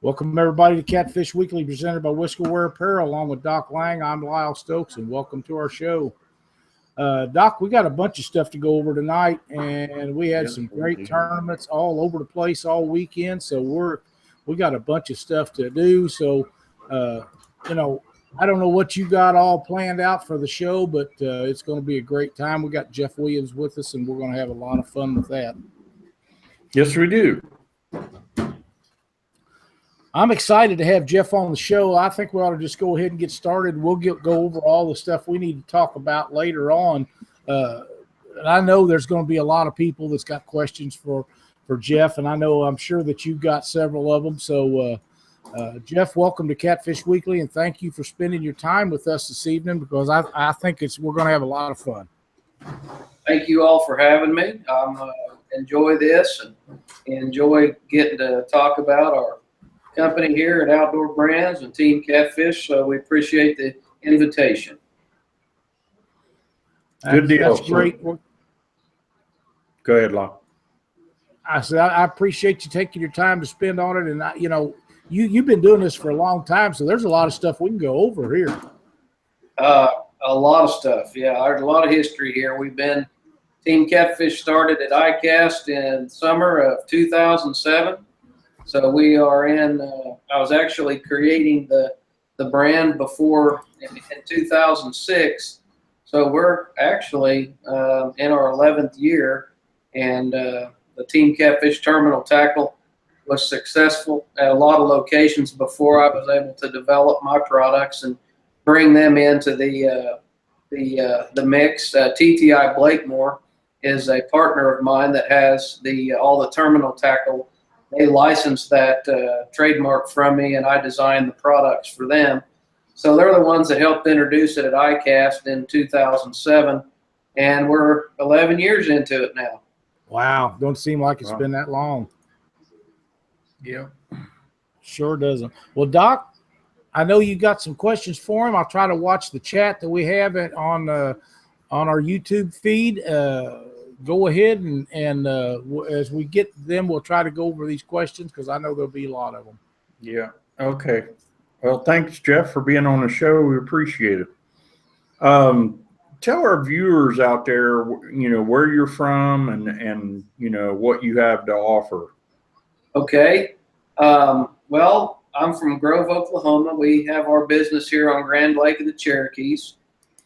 Welcome, everybody, to Catfish Weekly, presented by Whiskerware Apparel, along with Doc Lang. I'm Lyle Stokes, and welcome to our show. Doc, we got a bunch of stuff to go over tonight, and we had some great tournaments all over the place all weekend, so we got a bunch of stuff to do. So, I don't know what you got all planned out for the show, but it's going to be a great time. We got Jeff Williams with us, and we're going to have a lot of fun with that. Yes, we do. I'm excited to have Jeff on the show. I think we ought to just go ahead and get started. We'll go over all the stuff we need to talk about later on. And I know there's going to be a lot of people that's got questions for Jeff, and I'm sure that you've got several of them. So, Jeff, welcome to Catfish Weekly, and thank you for spending your time with us this evening, because I think we're going to have a lot of fun. Thank you all for having me. Enjoy this and enjoy getting to talk about our company here at Outdoor Brands and Team Catfish, so we appreciate the invitation. Good deal. That's great. Go ahead, Lon. I said I appreciate you taking your time to spend on it, and you've been doing this for a long time, so there's a lot of stuff we can go over here. A lot of stuff, yeah. There's a lot of history here. Team Catfish started at ICAST in summer of 2007. So we are I was actually creating the brand before in 2006. So we're actually in our 11th year, and the Team Catfish Terminal Tackle was successful at a lot of locations before I was able to develop my products and bring them into the mix. TTI Blakemore is a partner of mine that has all the terminal tackle. They licensed that trademark from me, and I designed the products for them. So they're the ones that helped introduce it at ICAST in 2007, and we're 11 years into it now. Wow. Don't seem like it's been that long. Yeah. Sure doesn't. Well, Doc, I know you got some questions for him. I'll try to watch the chat that we have on our YouTube feed. Go ahead and as we get them, we'll try to go over these questions, because I know there'll be a lot of them. Yeah. Okay. Well, thanks, Jeff, for being on the show. We appreciate it. Tell our viewers out there, where you're from and what you have to offer. Okay. Well, I'm from Grove, Oklahoma. We have our business here on Grand Lake of the Cherokees.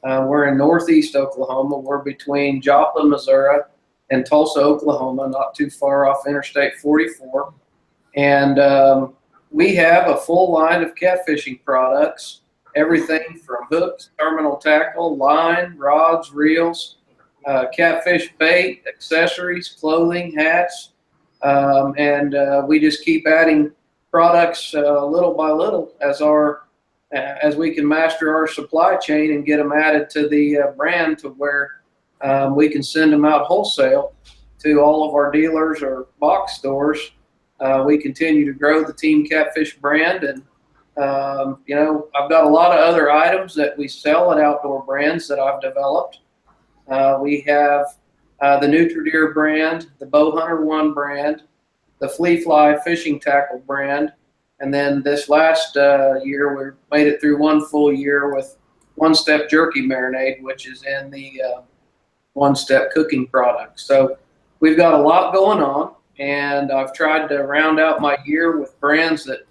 We're in northeast Oklahoma. We're between Joplin, Missouri, and Tulsa, Oklahoma, not too far off Interstate 44. And we have a full line of catfishing products, everything from hooks, terminal tackle, line, rods, reels, catfish bait, accessories, clothing, hats, and we just keep adding products little by little as we can master our supply chain and get them added to the brand to where we can send them out wholesale to all of our dealers or box stores. We continue to grow the Team Catfish brand, and I've got a lot of other items that we sell at Outdoor Brands that I've developed. We have the Nutrideer brand, the Bowhunter 1 brand, the Flea Fly fishing tackle brand, and then this last year, we made it through one full year with One Step Jerky Marinade, which is in the One Step cooking product. So we've got a lot going on, and I've tried to round out my year with brands that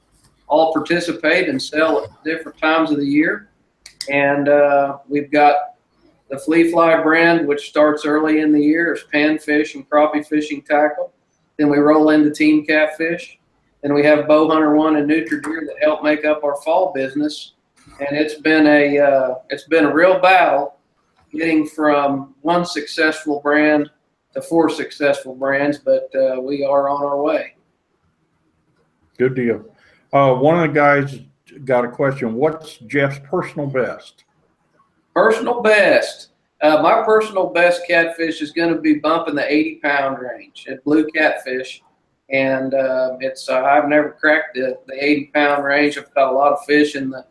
all participate and sell at different times of the year. And we've got the Flea Fly brand, which starts early in the year as panfish and crappie fishing tackle. Then we roll into Team Catfish. Then we have Bowhunter 1 and Nutrideer that help make up our fall business. And it's been a real battle getting from one successful brand to 4 successful brands, but we are on our way. Good deal. One of the guys got a question. What's Jeff's personal best? Personal best. My personal best catfish is going to be bumping the 80-pound range at Blue Catfish. And I've never cracked the 80-pound range. I've got a lot of fish in the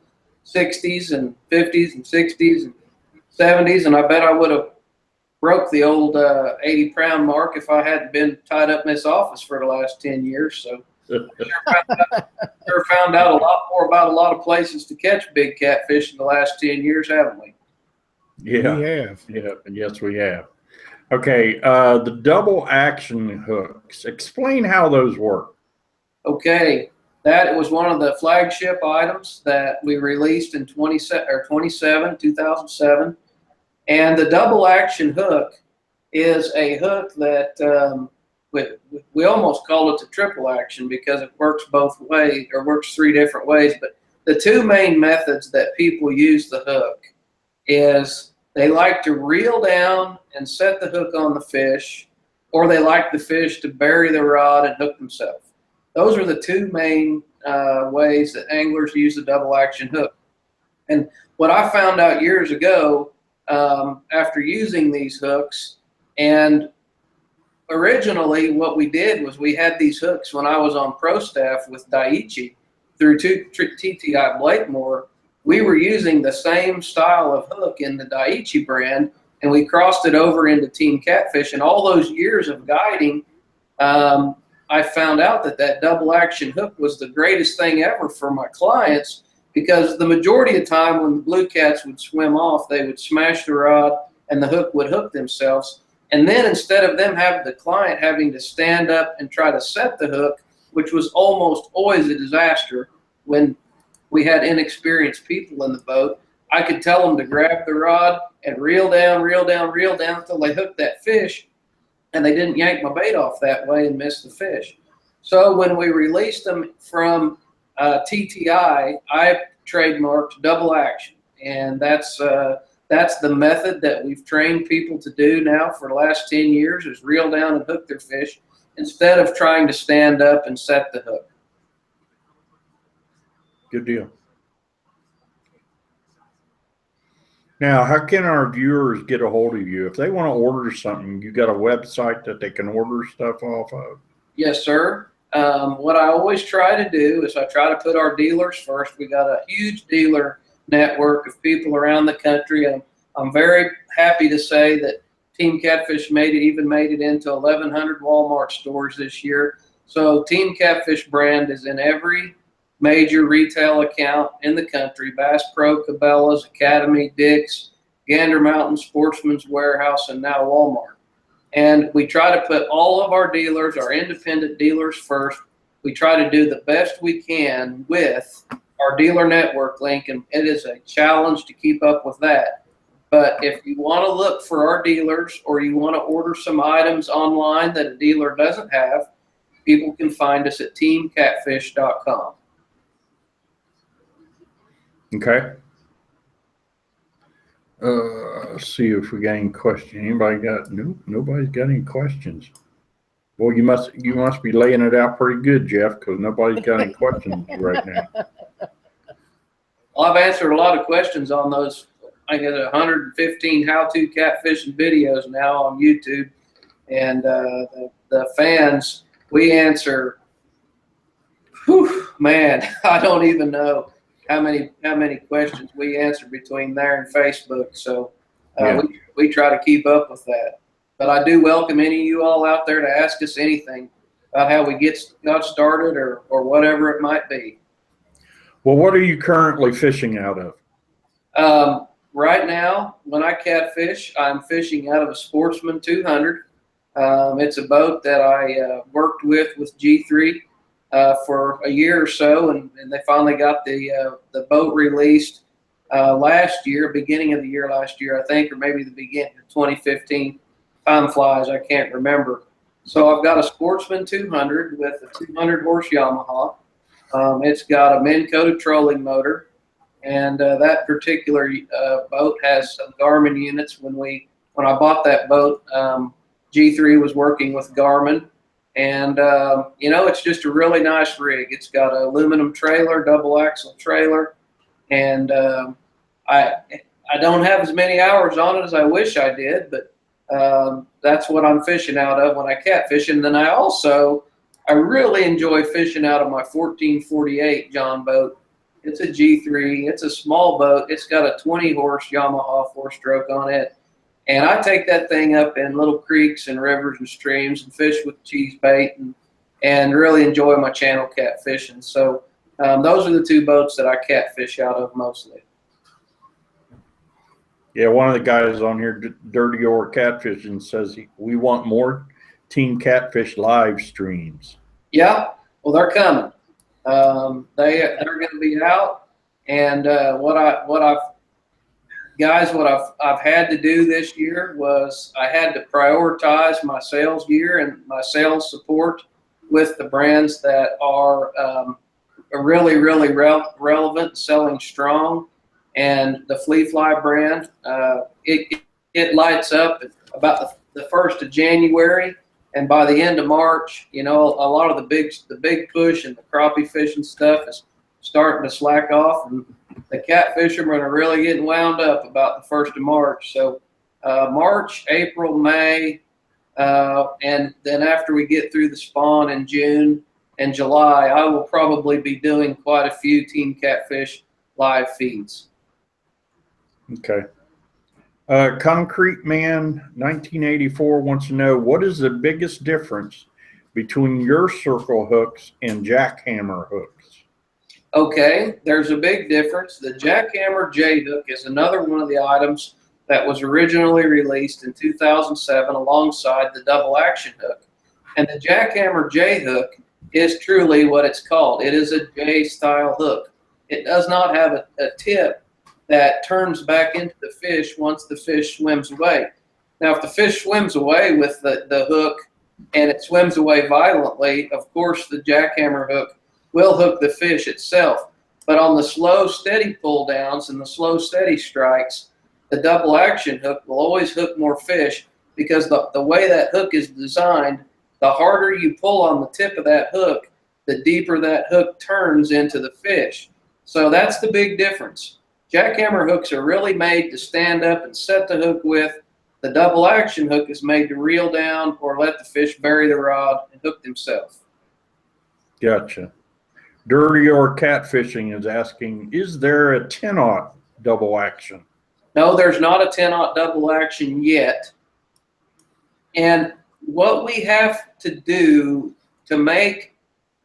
60s and 50s and 60s and 70s, and I bet I would have broke the old 80-pound mark if I hadn't been tied up in this office for the last 10 years. So Sure found out a lot more about a lot of places to catch big catfish in the last 10 years, haven't we? Yeah. We have. Yeah. Yes, we have. Okay. The double action hooks. Explain how those work. Okay. That was one of the flagship items that we released in 2007. And the double action hook is a hook that we almost call it the triple action because it works both ways, or works 3 different ways. But the 2 main methods that people use the hook is they like to reel down and set the hook on the fish, or they like the fish to bury the rod and hook themselves. Those are the 2 main ways that anglers use the double action hook. And what I found out years ago after using these hooks, and originally what we did was we had these hooks when I was on pro staff with Daiichi through TTI Blakemore. We were using the same style of hook in the Daiichi brand, and we crossed it over into Team Catfish. And all those years of guiding, I found out that double action hook was the greatest thing ever for my clients, because the majority of the time when the blue cats would swim off, they would smash the rod and the hook would hook themselves. And then instead of them having the client having to stand up and try to set the hook, which was almost always a disaster when we had inexperienced people in the boat, I could tell them to grab the rod and reel down until they hooked that fish, and they didn't yank my bait off that way and miss the fish. So when we released them from TTI, I trademarked double action, and that's the method that we've trained people to do now for the last 10 years, is reel down and hook their fish instead of trying to stand up and set the hook. Good deal. Now, how can our viewers get a hold of you? If they want to order something, you got a website that they can order stuff off of? Yes, sir. What I always try to do is I try to put our dealers first. We got a huge dealer network of people around the country. I'm very happy to say that Team Catfish made it into 1,100 Walmart stores this year. So Team Catfish brand is in every major retail account in the country: Bass Pro, Cabela's, Academy, Dick's, Gander Mountain, Sportsman's Warehouse, and now Walmart. And we try to put all of our dealers, our independent dealers, first. We try to do the best we can with our dealer network link, and it is a challenge to keep up with that. But if you want to look for our dealers, or you want to order some items online that a dealer doesn't have, people can find us at teamcatfish.com. Okay. Let's see if we got any questions. Anybody got? Nope, nobody's got any questions. Well, you must be laying it out pretty good, Jeff, because nobody's got any questions right now. Well, I've answered a lot of questions on those. I got 115 how-to catfishing videos now on YouTube, and the fans, we answer. Whew, man, I don't even know how many questions we answer between there and Facebook. So Yeah. we try to keep up with that. But I do welcome any of you all out there to ask us anything about how we got started, or whatever it might be. Well, what are you currently fishing out of? Right now, when I catfish, I'm fishing out of a Sportsman 200. It's a boat that I worked with G3 for a year or so, and they finally got the boat released last year, beginning of the year last year, I think, or maybe the beginning of 2015. Time flies, I can't remember. So I've got a Sportsman 200 with a 200 horse Yamaha. It's got a Minn Kota trolling motor, and that particular boat has some Garmin units. When I bought that boat, G3 was working with Garmin, and it's just a really nice rig. It's got an aluminum trailer, double axle trailer, and I don't have as many hours on it as I wish I did, but that's what I'm fishing out of when I catfish. And then I really enjoy fishing out of my 1448 John boat. It's a G3. It's a small boat. It's got a 20 horse Yamaha 4-stroke on it. And I take that thing up in little creeks and rivers and streams and fish with cheese bait. And and really enjoy my channel catfishing. So those are the two boats that I catfish out of mostly. Yeah, one of the guys on here, Dirty Or Catfishing, says we want more Team Catfish live streams. Yeah, well, they're coming. They're going to be out, and what I've had to do this year was I had to prioritize my sales gear and my sales support with the brands that are really relevant, selling strong. And the Flea Fly brand, it lights up about the 1st of January, and by the end of March, you know, a lot of the big push and the crappie fishing stuff is starting to slack off, and the catfishermen are really getting wound up about the 1st of March. So March, April, May, and then after we get through the spawn in June and July, I will probably be doing quite a few Team Catfish live feeds. Okay. Concrete Man 1984 wants to know, what is the biggest difference between your circle hooks and jackhammer hooks? Okay, there's a big difference. The jackhammer J hook is another one of the items that was originally released in 2007 alongside the double action hook. And the jackhammer J hook is truly what it's called. It is a J style hook. It does not have a tip that turns back into the fish once the fish swims away. Now, if the fish swims away with the hook and it swims away violently, of course the jackhammer hook will hook the fish itself. But on the slow, steady pull downs and the slow, steady strikes, the double action hook will always hook more fish, because the way that hook is designed, the harder you pull on the tip of that hook, the deeper that hook turns into the fish. So that's the big difference. Jackhammer hooks are really made to stand up and set the hook with. The double action hook is made to reel down or let the fish bury the rod and hook themselves. Gotcha. Dirty Or Catfishing is asking, is there a 10-aught double action? No, there's not a 10-aught double action yet. And what we have to do to make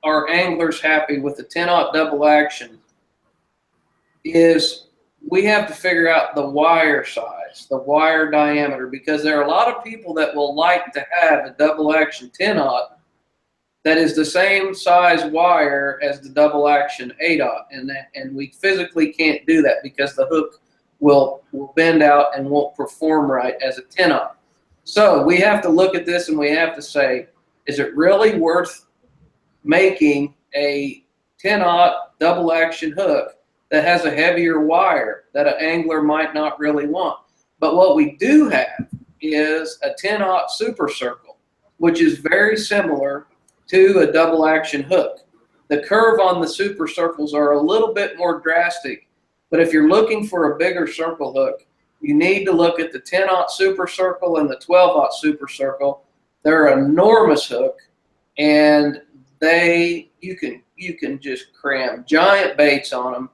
our anglers happy with the 10-aught double action is we have to figure out the wire size, the wire diameter, because there are a lot of people that will like to have a double action 10-aught that is the same size wire as the double action 8-aught, and we physically can't do that because the hook will bend out and won't perform right as a 10-aught. So we have to look at this and we have to say, is it really worth making a 10-aught double action hook that has a heavier wire that an angler might not really want? But what we do have is a 10-aught super circle, which is very similar to a double action hook. The curve on the super circles are a little bit more drastic, but if you're looking for a bigger circle hook, you need to look at the 10-aught super circle and the 12-aught super circle. They're an enormous hook, and you can just cram giant baits on them.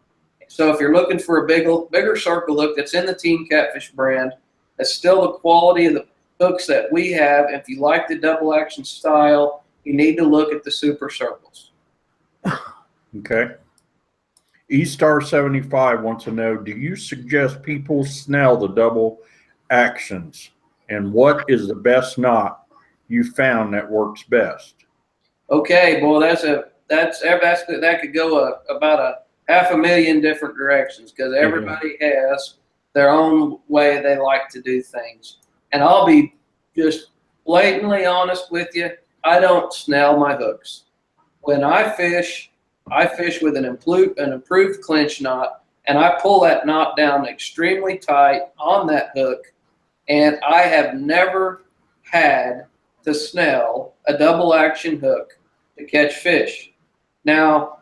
So if you're looking for a bigger circle hook that's in the Team Catfish brand, that's still the quality of the hooks that we have. If you like the double action style, you need to look at the super circles. Okay. eStar75 wants to know, do you suggest people snell the double actions? And what is the best knot you found that works best? Okay, boy, that could go about 500,000 different directions, because everybody has their own way they like to do things. And I'll be just blatantly honest with you, I don't snell my hooks. When I fish with an improved clinch knot, and I pull that knot down extremely tight on that hook, and I have never had to snell a double action hook to catch fish. Now,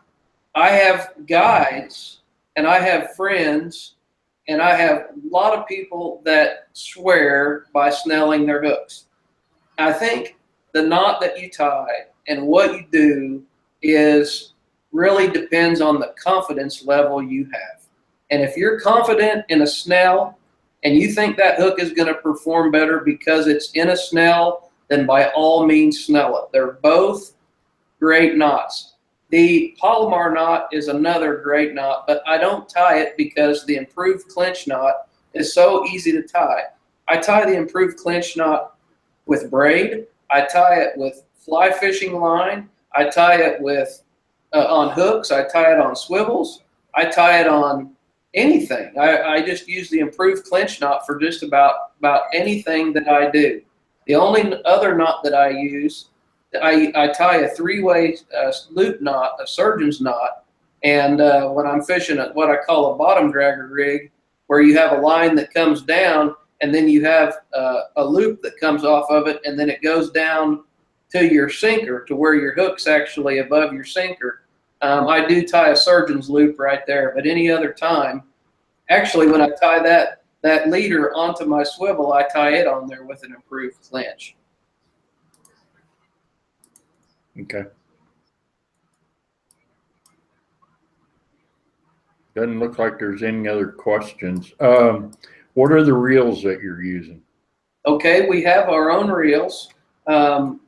I have guides and I have friends and I have a lot of people that swear by snelling their hooks. I think the knot that you tie and what you do is really depends on the confidence level you have. And if you're confident in a snell and you think that hook is going to perform better because it's in a snell, then by all means snell it. They're both great knots. The Palomar knot is another great knot, but I don't tie it because the improved clinch knot is so easy to tie. I tie the improved clinch knot with braid. I tie it with fly fishing line. I tie it with on hooks. I tie it on swivels. I tie it on anything. I just use the improved clinch knot for just about anything that I do. The only other knot that I use, I tie a three-way loop knot, a surgeon's knot, and when I'm fishing at what I call a bottom dragger rig, where you have a line that comes down and then you have a loop that comes off of it, and then it goes down to your sinker, to where your hook's actually above your sinker. I do tie a surgeon's loop right there, but any other time, actually when I tie that leader onto my swivel, I tie it on there with an improved clinch. Okay. Doesn't look like there's any other questions. What are the reels that you're using? Okay, we have our own reels.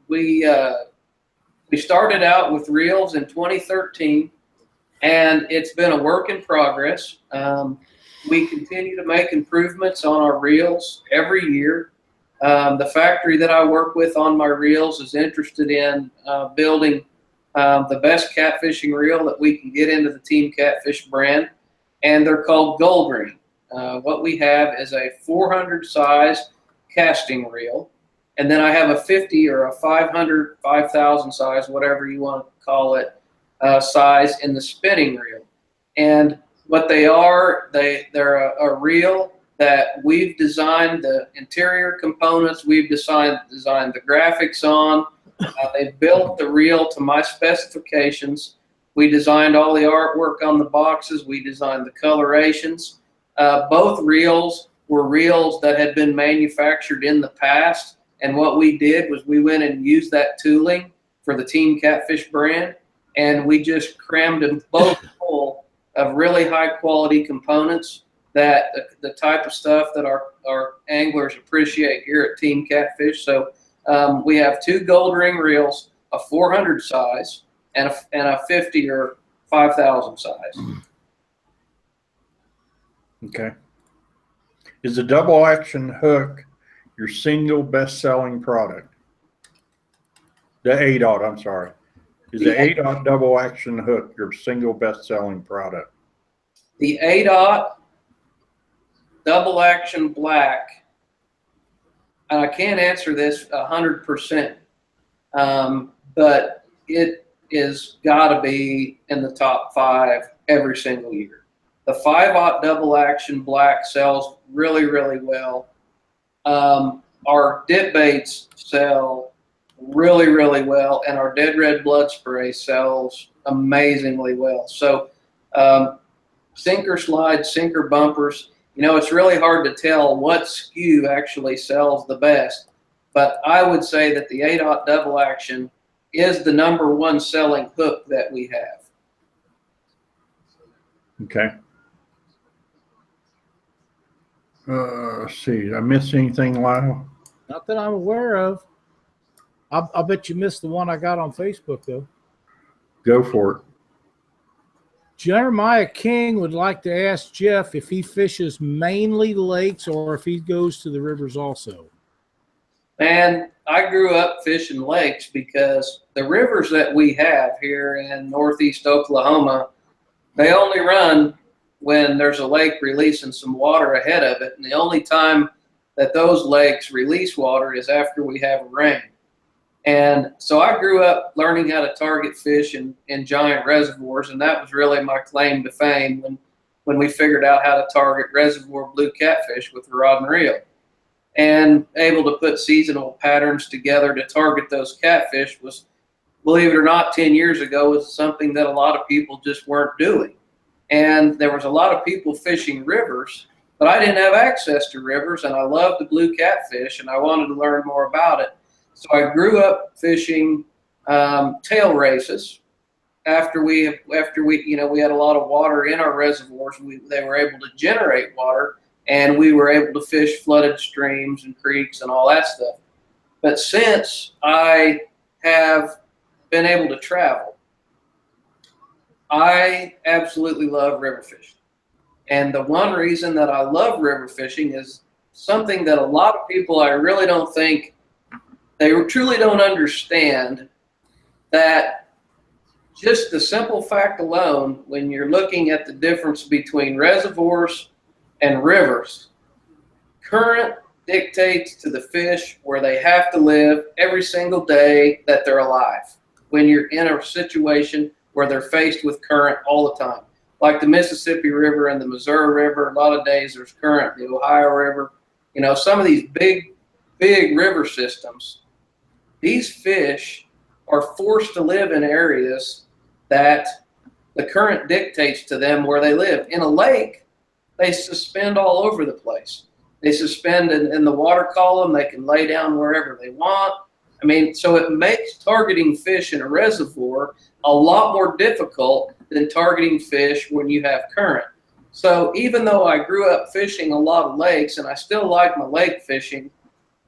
We started out with reels in 2013, and it's been a work in progress. We continue to make improvements on our reels every year. The factory that I work with on my reels is interested in building the best catfishing reel that we can get into the Team Catfish brand, and they're called Gold Ring. What we have is a 400 size casting reel, and then I have a 50 or a 500, 5,000 size, whatever you want to call it, size in the spinning reel. And what they are, they're a reel that we've designed the interior components, we've designed the graphics on. They've built the reel to my specifications. We designed all the artwork on the boxes. We designed the colorations. Both reels were reels that had been manufactured in the past. And what we did was we went and used that tooling for the Team Catfish brand, and we just crammed them both full of really high quality components, that the type of stuff that our anglers appreciate here at Team Catfish. So we have two gold ring reels, a 400 size and a 50 or 5,000 size. Okay. Is the double action hook your single best-selling product? The A-Dot, I'm sorry. Is the A-Dot double action hook your single best-selling product? The A-Dot double action black, and I can't answer this 100%, but it is got to be in the top 5 every single year. The 5/0 double action black sells really, really well. Our dip baits sell really, really well, and our dead red blood spray sells amazingly well. So sinker slides, sinker bumpers, you know, it's really hard to tell what SKU actually sells the best, but I would say that the A-Dot double action is the #1 selling hook that we have. Okay. Let's see. Did I miss anything, Lyle? Not that I'm aware of. I'll bet you missed the one I got on Facebook, though. Go for it. Jeremiah King would like to ask Jeff if he fishes mainly lakes or if he goes to the rivers also. Man, I grew up fishing lakes because the rivers that we have here in northeast Oklahoma, they only run when there's a lake releasing some water ahead of it. And the only time that those lakes release water is after we have rain. And so I grew up learning how to target fish in giant reservoirs, and that was really my claim to fame when we figured out how to target reservoir blue catfish with a rod and reel. And able to put seasonal patterns together to target those catfish was, believe it or not, 10 years ago, was something that a lot of people just weren't doing. And there was a lot of people fishing rivers, but I didn't have access to rivers, and I loved the blue catfish, and I wanted to learn more about it. So I grew up fishing tail races. After we we had a lot of water in our reservoirs, they were able to generate water, and we were able to fish flooded streams and creeks and all that stuff. But since I have been able to travel, I absolutely love river fishing. And the one reason that I love river fishing is something that a lot of people, I really don't think, they truly don't understand, that just the simple fact alone, when you're looking at the difference between reservoirs and rivers, current dictates to the fish where they have to live every single day that they're alive. When you're in a situation where they're faced with current all the time, like the Mississippi River and the Missouri River, a lot of days there's current, the Ohio River, you know, some of these big river systems, these fish are forced to live in areas that the current dictates to them where they live. In a lake, they suspend all over the place. They suspend in the water column. They can lay down wherever they want. I mean, so it makes targeting fish in a reservoir a lot more difficult than targeting fish when you have current. So even though I grew up fishing a lot of lakes and I still like my lake fishing,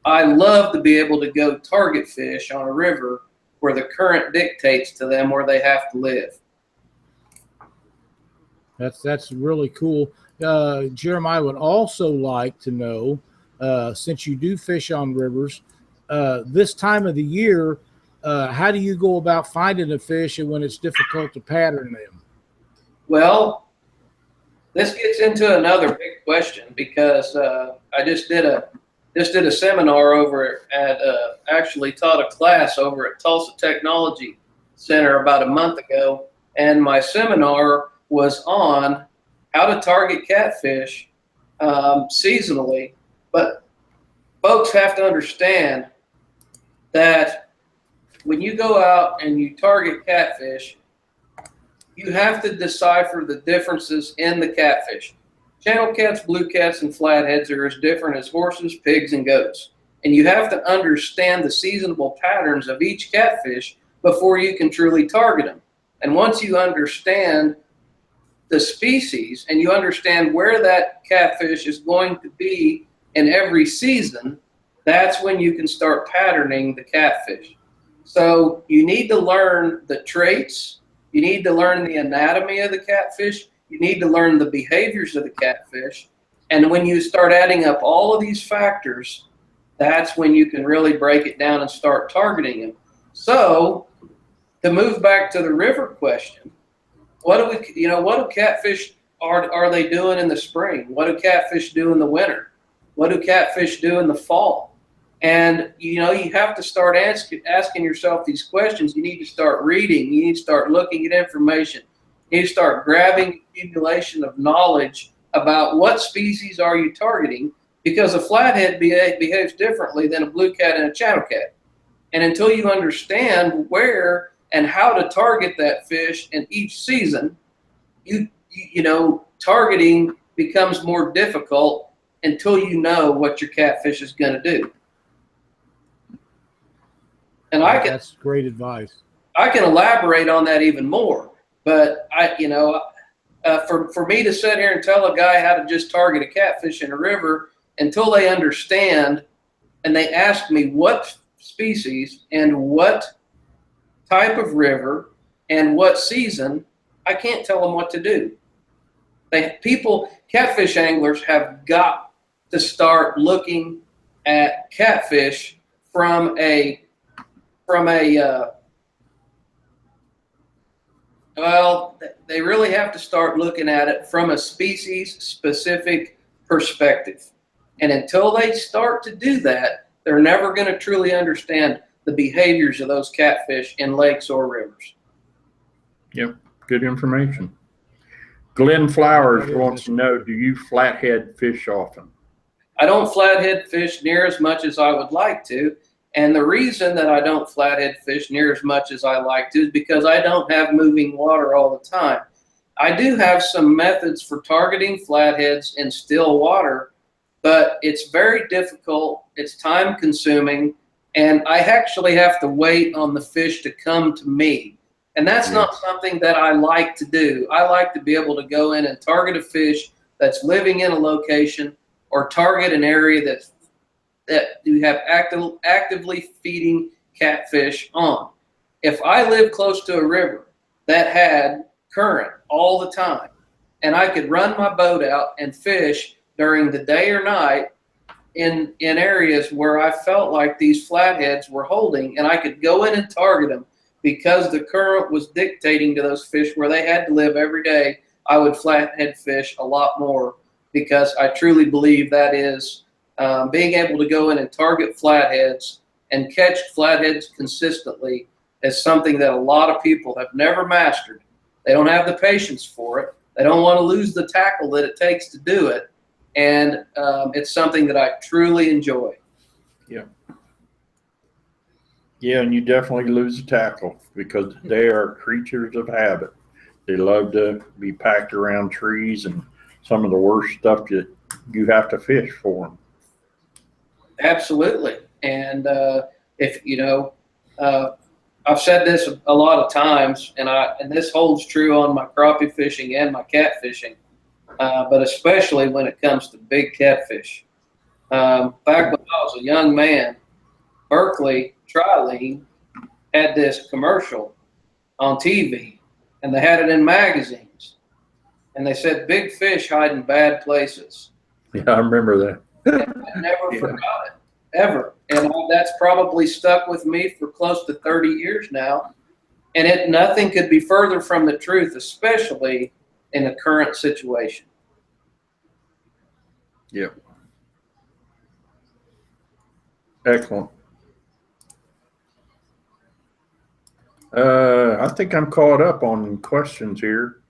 I love to be able to go target fish on a river where the current dictates to them where they have to live. That's really cool. Jeremiah would also like to know, since you do fish on rivers, this time of the year, how do you go about finding a fish and when it's difficult to pattern them? Well, this gets into another big question, because I just did a seminar over at, actually taught a class over at Tulsa Technology Center about a month ago, and my seminar was on how to target catfish seasonally. But folks have to understand that when you go out and you target catfish, you have to decipher the differences in the catfish. Channel cats, blue cats, and flatheads are as different as horses, pigs, and goats. And you have to understand the seasonal patterns of each catfish before you can truly target them. And once you understand the species and you understand where that catfish is going to be in every season, that's when you can start patterning the catfish. So you need to learn the traits, you need to learn the anatomy of the catfish, you need to learn the behaviors of the catfish. And when you start adding up all of these factors, that's when you can really break it down and start targeting them. So to move back to the river question, what do catfish are they doing in the spring? What do catfish do in the winter? What do catfish do in the fall? And you have to start asking yourself these questions. You need to start reading. You need to start looking at information. You need to start grabbing accumulation of knowledge about what species are you targeting, because a flathead behaves differently than a blue cat and a channel cat. And until you understand where and how to target that fish in each season, targeting becomes more difficult until you know what your catfish is going to do. And that's great advice. I can elaborate on that even more, but for me to sit here and tell a guy how to just target a catfish in a river until they understand and they ask me what species and what type of river and what season, I can't tell them what to do. Catfish anglers have got to start looking at catfish from a they really have to start looking at it from a species-specific perspective. And until they start to do that, they're never going to truly understand the behaviors of those catfish in lakes or rivers. Yep, good information. Glenn Flowers wants to know, do you flathead fish often? I don't flathead fish near as much as I would like to. And the reason that I don't flathead fish near as much as I like to is because I don't have moving water all the time. I do have some methods for targeting flatheads in still water, but it's very difficult, it's time consuming, and I actually have to wait on the fish to come to me. And that's not something that I like to do. I like to be able to go in and target a fish that's living in a location, or target an area that you have actively feeding catfish on. if I lived close to a river that had current all the time, and I could run my boat out and fish during the day or night in areas where I felt like these flatheads were holding, and I could go in and target them because the current was dictating to those fish where they had to live every day, I would flathead fish a lot more, because I truly believe that is being able to go in and target flatheads and catch flatheads consistently is something that a lot of people have never mastered. They don't have the patience for it. They don't want to lose the tackle that it takes to do it. And it's something that I truly enjoy. Yeah. Yeah, and you definitely lose the tackle because they are creatures of habit. They love to be packed around trees and some of the worst stuff that you have to fish for them. Absolutely. And if you know, I've said this a lot of times, and this holds true on my crappie fishing and my catfishing, but especially when it comes to big catfish. Back when I was a young man, Berkeley Trilene had this commercial on TV, and they had it in magazines, and they said big fish hide in bad places. Yeah, I remember that. I never forgot it, ever. And that's probably stuck with me for close to 30 years now. And nothing could be further from the truth, especially in the current situation. Yep. Excellent. I think I'm caught up on questions here.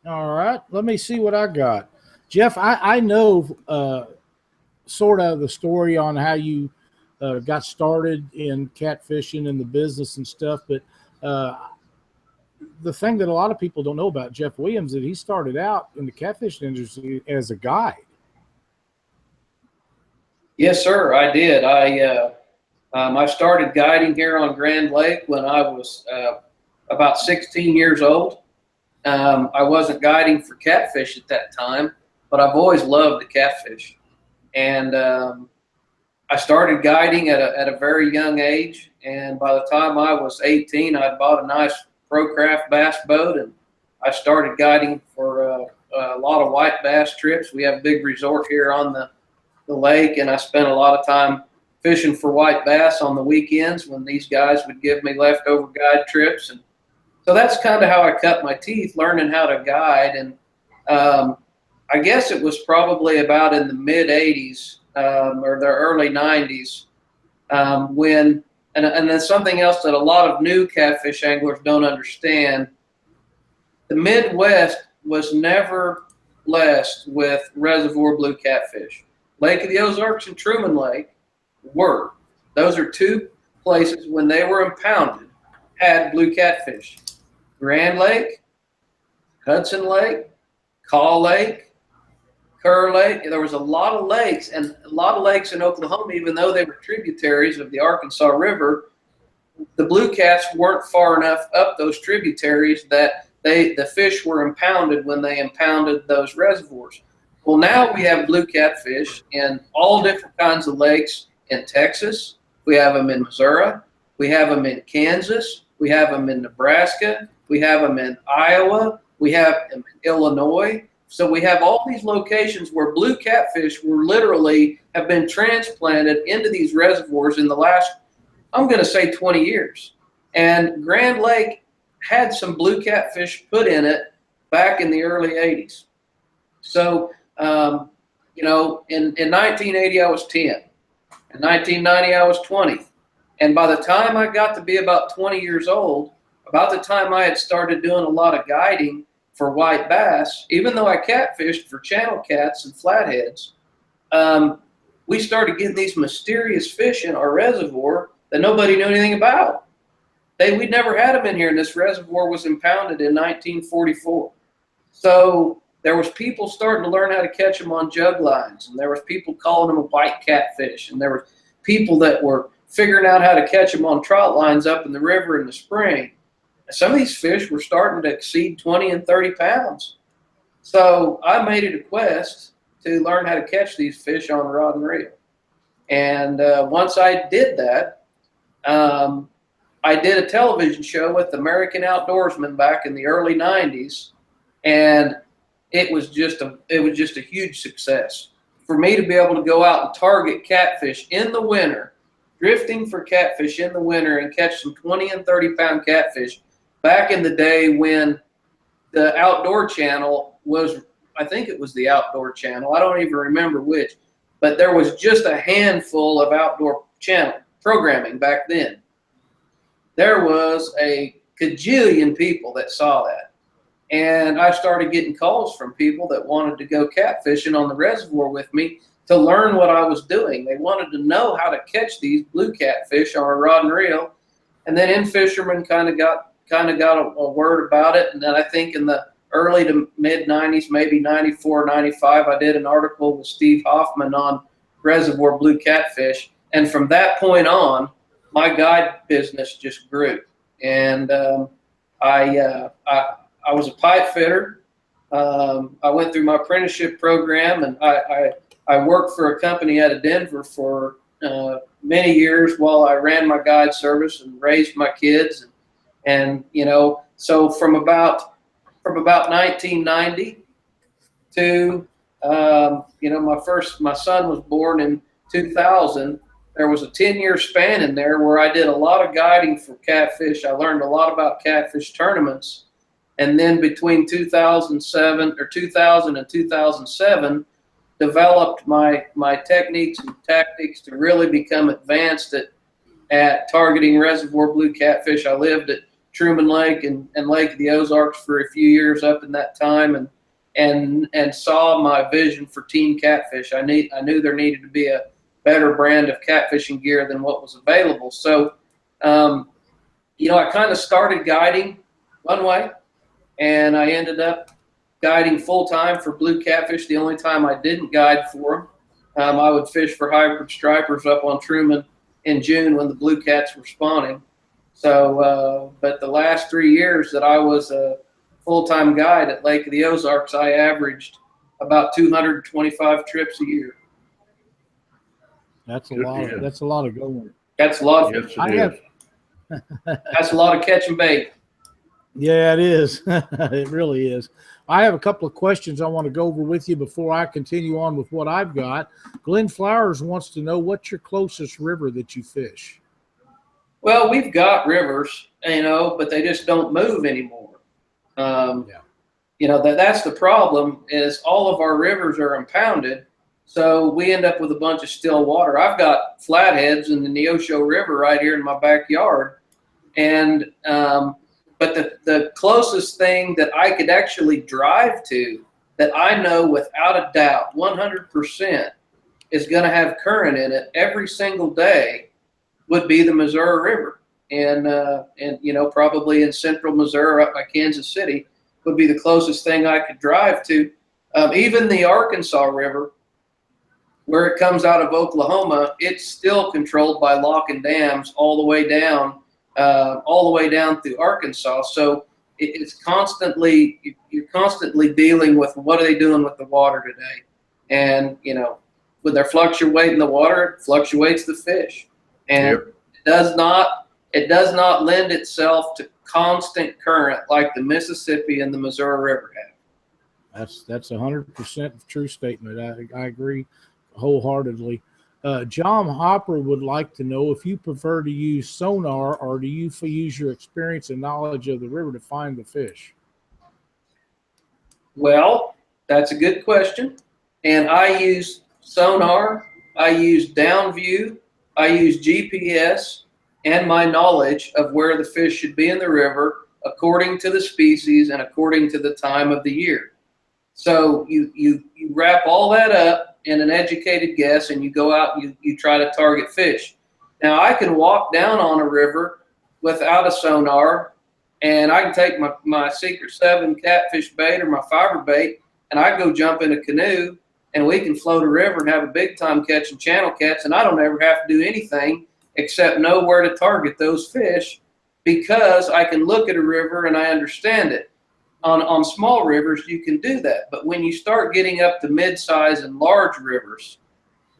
All right, let me see what I got. Jeff, I know sort of the story on how you got started in catfishing and the business and stuff, but the thing that a lot of people don't know about Jeff Williams is that he started out in the catfishing industry as a guide. Yes, sir, I did. I started guiding here on Grand Lake when I was about 16 years old. I wasn't guiding for catfish at that time, but I've always loved the catfish. And I started guiding at a very young age. And by the time I was 18, I bought a nice Procraft bass boat, and I started guiding for a lot of white bass trips. We have a big resort here on the lake, and I spent a lot of time fishing for white bass on the weekends when these guys would give me leftover guide trips. And so that's kind of how I cut my teeth learning how to guide. And I guess it was probably about in the mid 80s or the early 90s when, and then something else that a lot of new catfish anglers don't understand, the Midwest was never blessed with reservoir blue catfish. Lake of the Ozarks and Truman Lake were. Those are two places when they were impounded had blue catfish. Grand Lake, Hudson Lake, Kaw Lake, Kerr Lake. There was a lot of lakes, and a lot of lakes in Oklahoma, even though they were tributaries of the Arkansas River, the blue cats weren't far enough up those tributaries that the fish were impounded when they impounded those reservoirs. Well, now we have blue catfish in all different kinds of lakes in Texas. We have them in Missouri. We have them in Kansas. We have them in Nebraska. We have them in Iowa. We have them in Illinois. So we have all these locations where blue catfish were literally have been transplanted into these reservoirs in the last, I'm going to say 20 years. And Grand Lake had some blue catfish put in it back in the early 80s. So, you know, in 1980, I was 10. In 1990, I was 20. And by the time I got to be about 20 years old, about the time I had started doing a lot of guiding for white bass, even though I catfished for channel cats and flatheads, we started getting these mysterious fish in our reservoir that nobody knew anything about. We'd never had them in here, and this reservoir was impounded in 1944. So there was people starting to learn how to catch them on jug lines, and there was people calling them a white catfish, and there were people that were figuring out how to catch them on trout lines up in the river in the spring. And some of these fish were starting to exceed 20 and 30 pounds. So I made it a quest to learn how to catch these fish on rod and reel. And once I did that, I did a television show with American Outdoorsman back in the early 90s, and it was just a huge success. For me to be able to go out and target catfish in the winter, drifting for catfish in the winter and catch some 20 and 30 pound catfish back in the day when the Outdoor Channel was, I think it was the Outdoor Channel, I don't even remember which, but there was just a handful of outdoor channel programming back then. There was a gajillion people that saw that. And I started getting calls from people that wanted to go catfishing on the reservoir with me to learn what I was doing. They wanted to know how to catch these blue catfish on a rod and reel. And then In Fisherman kind of got a word about it. And then I think in the early to mid 90s, maybe 94, 95, I did an article with Steve Hoffman on reservoir blue catfish. And from that point on, my guide business just grew. And I was a pipe fitter. I went through my apprenticeship program, and I worked for a company out of Denver for many years while I ran my guide service and raised my kids. And you know, so from about 1990 to you know, my son was born in 2000. There was a 10-year span in there where I did a lot of guiding for catfish. I learned a lot about catfish tournaments. And then between 2000 and 2007, developed my techniques and tactics to really become advanced at targeting reservoir blue catfish. I lived at Truman Lake and Lake of the Ozarks for a few years up in that time, and saw my vision for Team Catfish. I knew there needed to be a better brand of catfishing gear than what was available. So, you know, I kind of started guiding one way, and I ended up guiding full-time for blue catfish. The only time I didn't guide for them, I would fish for hybrid stripers up on Truman in June when the blue cats were spawning. So, but the last 3 years that I was a full-time guide at Lake of the Ozarks, I averaged about 225 trips a year. That's a lot. That's a lot of going. That's a lot. Yes, That's a lot of catching bait. Yeah, it is. It really is. I have a couple of questions I want to go over with you before I continue on with what I've got. Glenn Flowers wants to know, what's your closest river that you fish? Well, we've got rivers, you know, but they just don't move anymore. You know, that's the problem, is all of our rivers are impounded. So we end up with a bunch of still water. I've got flatheads in the Neosho River right here in my backyard. And, but the closest thing that I could actually drive to that I know without a doubt, 100%, is going to have current in it every single day would be the Missouri River. And you know, probably in central Missouri up by Kansas City would be the closest thing I could drive to. Even the Arkansas River, where it comes out of Oklahoma, it's still controlled by lock and dams all the way down through Arkansas. So it's constantly, you're constantly dealing with what are they doing with the water today. And, you know, when they're fluctuating the water, it fluctuates the fish. And it does not lend itself to constant current like the Mississippi and the Missouri River have. That's 100% true statement. I agree wholeheartedly. John Hopper would like to know if you prefer to use sonar or do you use your experience and knowledge of the river to find the fish? Well, that's a good question. And I use sonar, I use down view, I use GPS, and my knowledge of where the fish should be in the river according to the species and according to the time of the year. So you wrap all that up in an educated guess, and you go out and you try to target fish. Now, I can walk down on a river without a sonar, and I can take my Secret 7 catfish bait or my fiber bait, and I go jump in a canoe, and we can float a river and have a big time catching channel cats, and I don't ever have to do anything except know where to target those fish, because I can look at a river and I understand it. On small rivers, you can do that. But when you start getting up to mid-size and large rivers,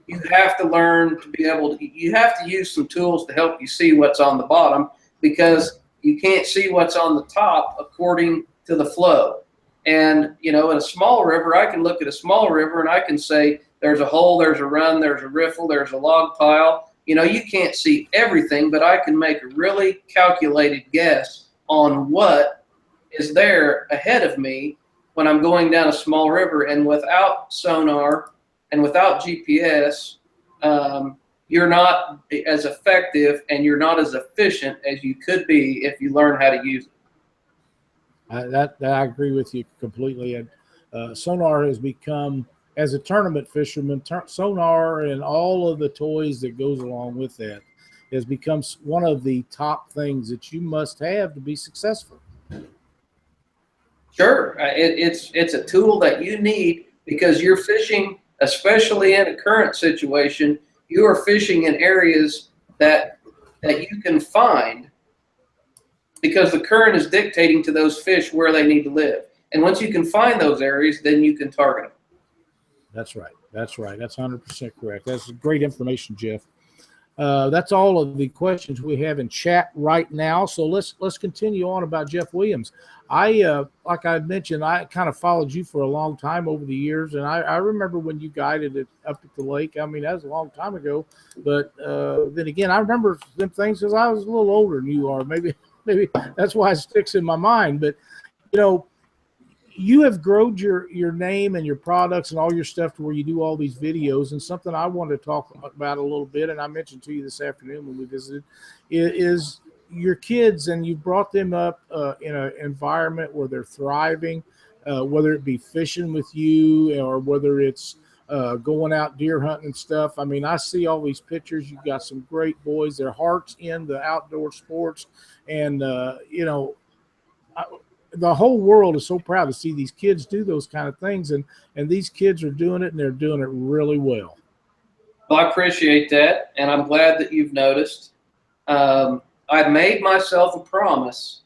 you have to learn to be able to, you have to use some tools to help you see what's on the bottom. because you can't see what's on the top according to the flow. And, you know, in a small river, I can look at a small river and I can say there's a hole, there's a run, there's a riffle, there's a log pile. You know, you can't see everything, but I can make a really calculated guess on what is there ahead of me when I'm going down a small river. And without sonar and without GPS, you're not as effective and you're not as efficient as you could be if you learn how to use it. That I agree with you completely. And sonar has become, as a tournament fisherman, sonar and all of the toys that goes along with that has become one of the top things that you must have to be successful. Sure, it's a tool that you need because you're fishing, especially in a current situation. You are fishing in areas that you can find, because the current is dictating to those fish where they need to live. And once you can find those areas, then you can target them. That's right. That's right. That's 100% correct. That's great information, Jeff. That's all of the questions we have in chat right now. So let's continue on about Jeff Williams. Like I mentioned, I kind of followed you for a long time over the years, and I remember when you guided it up at the lake. I mean, that was a long time ago. But then again, I remember them things because I was a little older than you are. Maybe that's why it sticks in my mind. But you know, you have grown your name and your products and all your stuff to where you do all these videos. And something I wanted to talk about a little bit, and I mentioned to you this afternoon when we visited, is your kids, and you brought them up in an environment where they're thriving, whether it be fishing with you or whether it's going out deer hunting and stuff. I mean, I see all these pictures. You've got some great boys. Their heart's in the outdoor sports, and you know, the whole world is so proud to see these kids do those kind of things, and these kids are doing it, and they're doing it really well. Well, I appreciate that, and I'm glad that you've noticed. I made myself a promise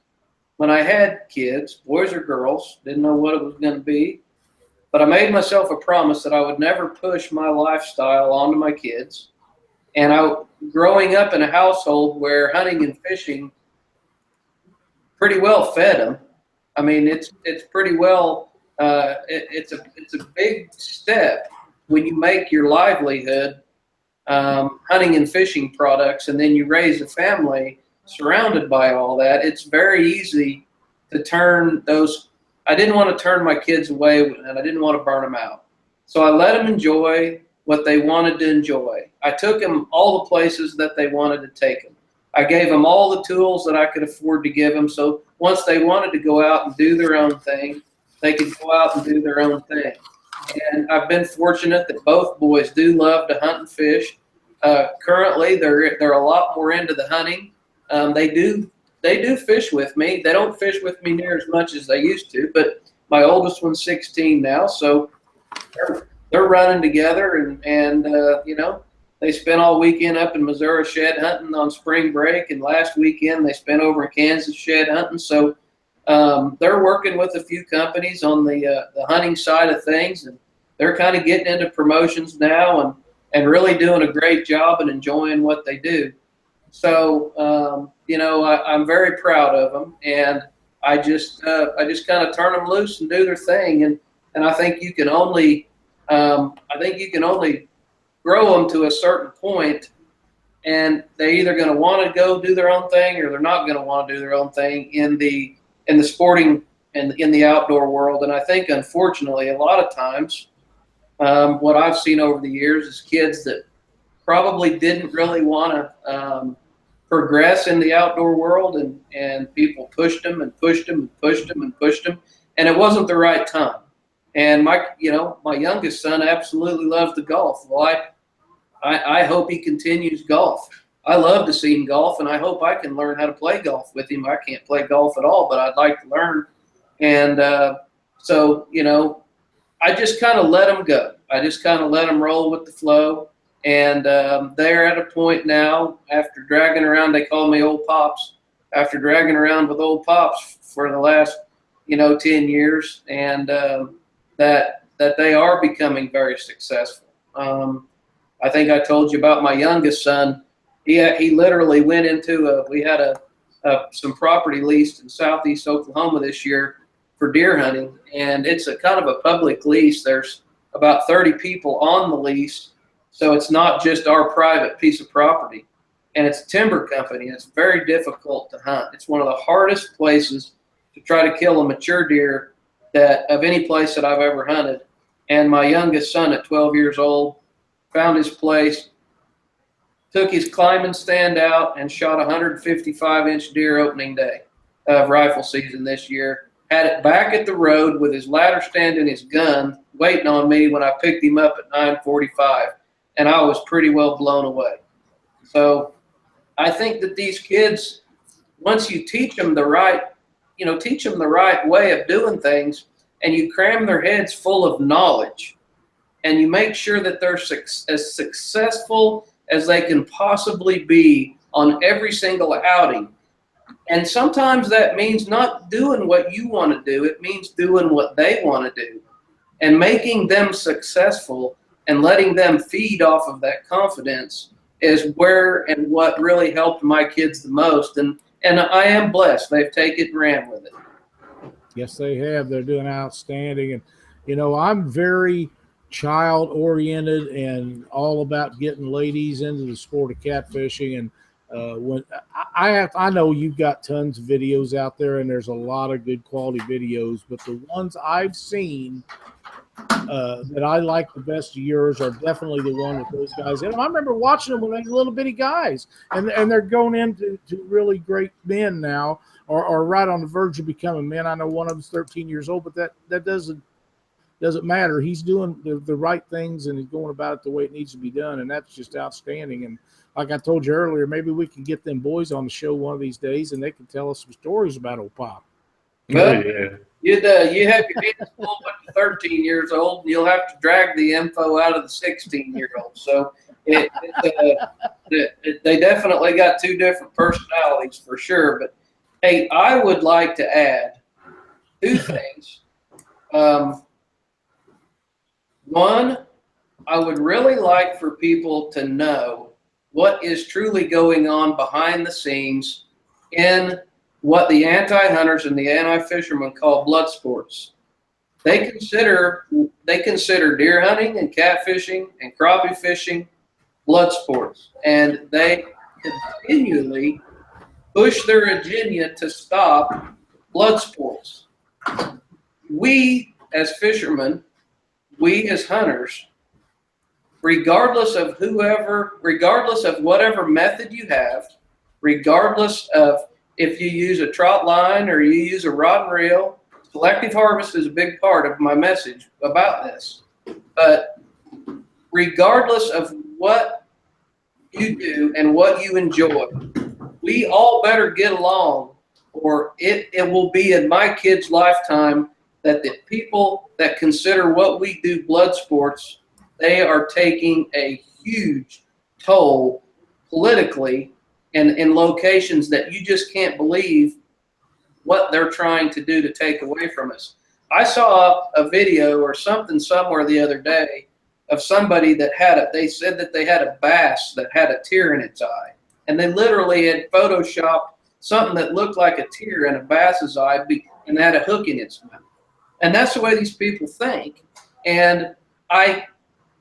when I had kids, boys or girls, didn't know what it was going to be, but I made myself a promise that I would never push my lifestyle onto my kids. And growing up in a household where hunting and fishing pretty well fed them. I mean, it's pretty well. It's a big step when you make your livelihood hunting and fishing products, and then you raise a family surrounded by all that. It's very easy to turn those. I didn't want to turn my kids away, and I didn't want to burn them out. So I let them enjoy what they wanted to enjoy. I took them all the places that they wanted to take them. I gave them all the tools that I could afford to give them. So once they wanted to go out and do their own thing, they could go out and do their own thing. And I've been fortunate that both boys do love to hunt and fish. Currently, they're a lot more into the hunting. They do fish with me. They don't fish with me near as much as they used to, but my oldest one's 16 now, so they're running together, and you know, they spent all weekend up in Missouri shed hunting on spring break, and last weekend they spent over in Kansas shed hunting. So they're working with a few companies on the hunting side of things, and they're kind of getting into promotions now and really doing a great job and enjoying what they do. So you know, I'm very proud of them, and I just kind of turn them loose and do their thing, and I think you can only grow them to a certain point, and they're either going to want to go do their own thing or they're not going to want to do their own thing in the sporting and in the outdoor world. And I think, unfortunately, a lot of times what I've seen over the years is kids that probably didn't really want to progress in the outdoor world, and people pushed them and pushed them and pushed them and pushed them, and it wasn't the right time. And my youngest son absolutely loves to golf. Well, I hope he continues golf. I love to see him golf, and I hope I can learn how to play golf with him. I can't play golf at all, but I'd like to learn. And so, you know, I just kind of let them go. I just kind of let them roll with the flow. And they're at a point now, after dragging around, they call me Old Pops, after dragging around with Old Pops for the last, 10 years, and that they are becoming very successful. I think I told you about my youngest son. He literally went into we had a some property leased in southeast Oklahoma this year for deer hunting, and it's a kind of a public lease. There's about 30 people on the lease, so it's not just our private piece of property. And it's a timber company, and it's very difficult to hunt. It's one of the hardest places to try to kill a mature deer of any place that I've ever hunted. And my youngest son at 12 years old found his place, took his climbing stand out, and shot a 155-inch deer opening day of rifle season this year. Had it back at the road with his ladder stand and his gun waiting on me when I picked him up at 9:45, and I was pretty well blown away. So I think that these kids, once you teach them the right way of doing things, and you cram their heads full of knowledge, and you make sure that they're as successful as they can possibly be on every single outing. And sometimes that means not doing what you want to do. It means doing what they want to do, and making them successful and letting them feed off of that confidence is where and what really helped my kids the most. And I am blessed. They've taken and ran with it. Yes, they have. They're doing outstanding. And, you know, I'm very child oriented and all about getting ladies into the sport of catfishing. And when I know you've got tons of videos out there, and there's a lot of good quality videos, but the ones I've seen that I like the best of yours are definitely the one with those guys. And I remember watching them when they were little bitty guys, and they're going into really great men now, or right on the verge of becoming men. I know one of them's 13 years old, but that doesn't matter. He's doing the right things, and he's going about it the way it needs to be done, and that's just outstanding. And like I told you earlier, maybe we can get them boys on the show one of these days, and they can tell us some stories about old Pop. Well, you have your hands full when you're 13 years old, and you'll have to drag the info out of the 16-year-old. So they definitely got two different personalities for sure. But hey, I would like to add two things. One, I would really like for people to know what is truly going on behind the scenes in what the anti-hunters and the anti-fishermen call blood sports. They consider deer hunting and catfishing and crappie fishing blood sports, and they continually push their agenda to stop blood sports. We as fishermen, we as hunters, regardless of whatever method you have, regardless of if you use a trot line or you use a rod and reel, selective harvest is a big part of my message about this. But regardless of what you do and what you enjoy, we all better get along, or it will be in my kids' lifetime that the people that consider what we do blood sports, they are taking a huge toll politically and in locations that you just can't believe what they're trying to do to take away from us. I saw a video or something somewhere the other day of somebody that they said that they had a bass that had a tear in its eye. And they literally had photoshopped something that looked like a tear in a bass's eye and had a hook in its mouth. And that's the way these people think. And I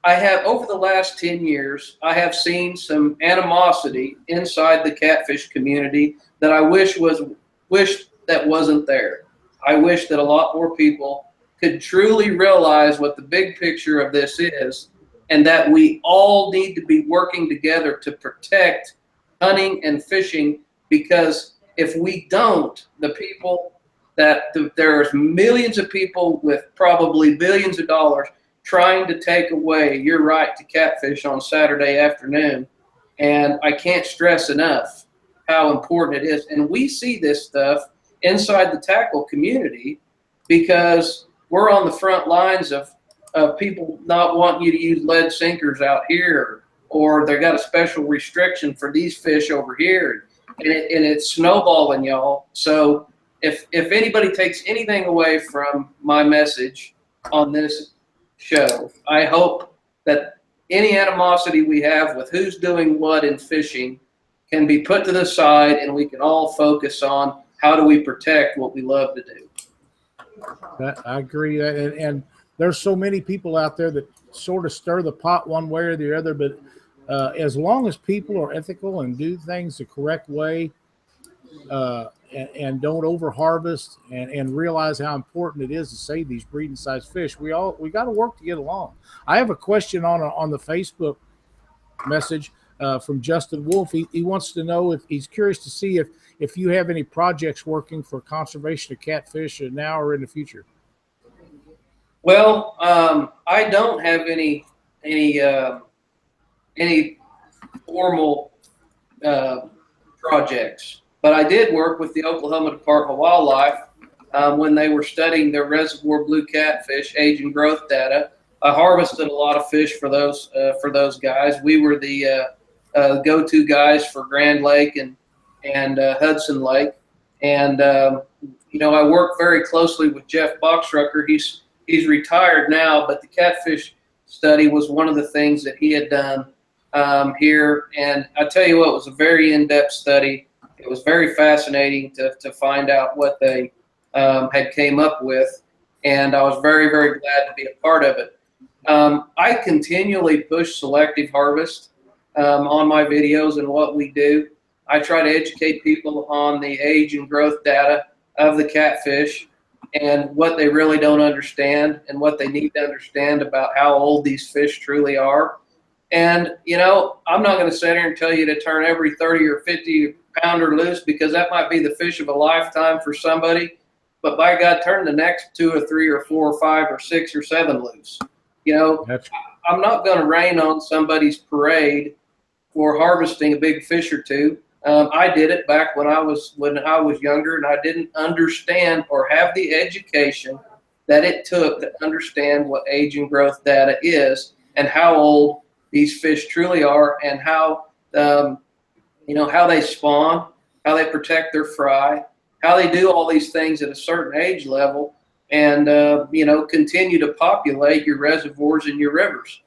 have, over the last 10 years, I have seen some animosity inside the catfish community that I wish that wasn't there. I wish that a lot more people could truly realize what the big picture of this is, and that we all need to be working together to protect hunting and fishing, because if we don't, there's millions of people with probably billions of dollars trying to take away your right to catfish on Saturday afternoon. And I can't stress enough how important it is. And we see this stuff inside the tackle community because we're on the front lines of people not wanting you to use lead sinkers out here, or they got a special restriction for these fish over here. And it's snowballing, y'all. So if anybody takes anything away from my message on this show, I hope that any animosity we have with who's doing what in fishing can be put to the side, and we can all focus on how do we protect what we love to do. I agree. And there's so many people out there that sort of stir the pot one way or the other, but as long as people are ethical and do things the correct way, and don't over harvest and realize how important it is to save these breeding size fish, we got to work to get along. I have a question on the Facebook message from Justin Wolf. He wants to know, if he's curious to see if you have any projects working for conservation of catfish now or in the future. Well, I don't have any formal projects, but I did work with the Oklahoma Department of Wildlife when they were studying their reservoir blue catfish age and growth data. I harvested a lot of fish for those guys. We were the go-to guys for Grand Lake and Hudson Lake, and I work very closely with Jeff Boxrucker. He's retired now, but the catfish study was one of the things that he had done here. And I tell you what, it was a very in-depth study. It was very fascinating to find out what they had came up with. And I was very, very glad to be a part of it. I continually push selective harvest on my videos and what we do. I try to educate people on the age and growth data of the catfish and what they really don't understand and what they need to understand about how old these fish truly are. And, I'm not going to sit here and tell you to turn every 30 or 50 pounder loose, because that might be the fish of a lifetime for somebody. But by God, turn the next 2 or 3 or 4 or 5 or 6 or 7 loose. I'm not going to rain on somebody's parade for harvesting a big fish or two. I did it back when I was younger, and I didn't understand or have the education that it took to understand what age and growth data is and how old these fish truly are, and how how they spawn, how they protect their fry, how they do all these things at a certain age level, and continue to populate your reservoirs and your rivers.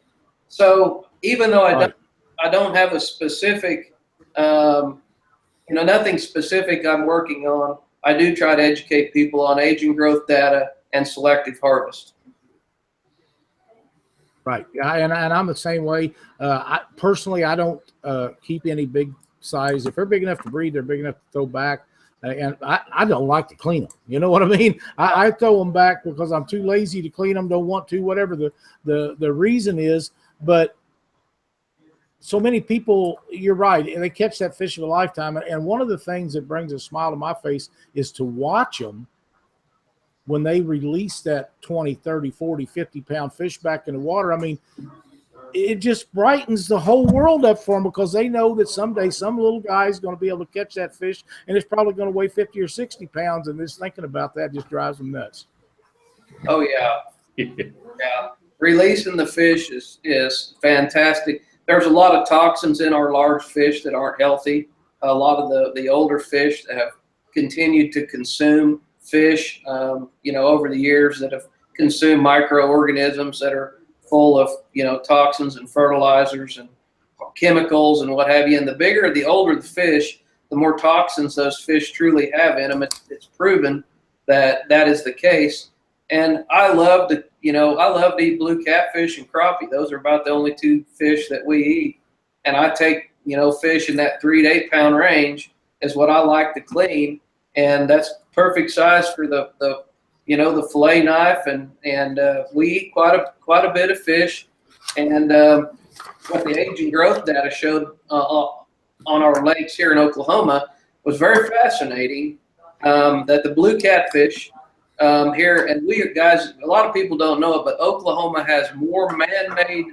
So even though I don't have a specific nothing specific I'm working on, I do try to educate people on age and growth data and selective harvest. Right. And I'm the same way. I don't keep any big size. If they're big enough to breed, they're big enough to throw back. And I don't like to clean them. You know what I mean? I throw them back because I'm too lazy to clean them, don't want to, whatever the reason is. But so many people, you're right, and they catch that fish of a lifetime. And one of the things that brings a smile to my face is to watch them when they release that 20, 30, 40, 50-pound fish back in the water. I mean, it just brightens the whole world up for them, because they know that someday some little guy is going to be able to catch that fish, and it's probably going to weigh 50 or 60 pounds, and just thinking about that just drives them nuts. Oh, yeah. Yeah. Releasing the fish is fantastic. There's a lot of toxins in our large fish that aren't healthy. A lot of the older fish that have continued to consume fish, over the years, that have consumed microorganisms that are full of, toxins and fertilizers and chemicals and what have you. And the older the fish, the more toxins those fish truly have in them. It's proven that is the case. And I love to eat blue catfish and crappie. Those are about the only 2 fish that we eat. And I take, fish in that 3 to 8 pound range is what I like to clean. And that's perfect size for the fillet knife. And we eat quite a bit of fish. And what the age and growth data showed on our lakes here in Oklahoma was very fascinating. That the blue catfish here, and a lot of people don't know it, but Oklahoma has more man-made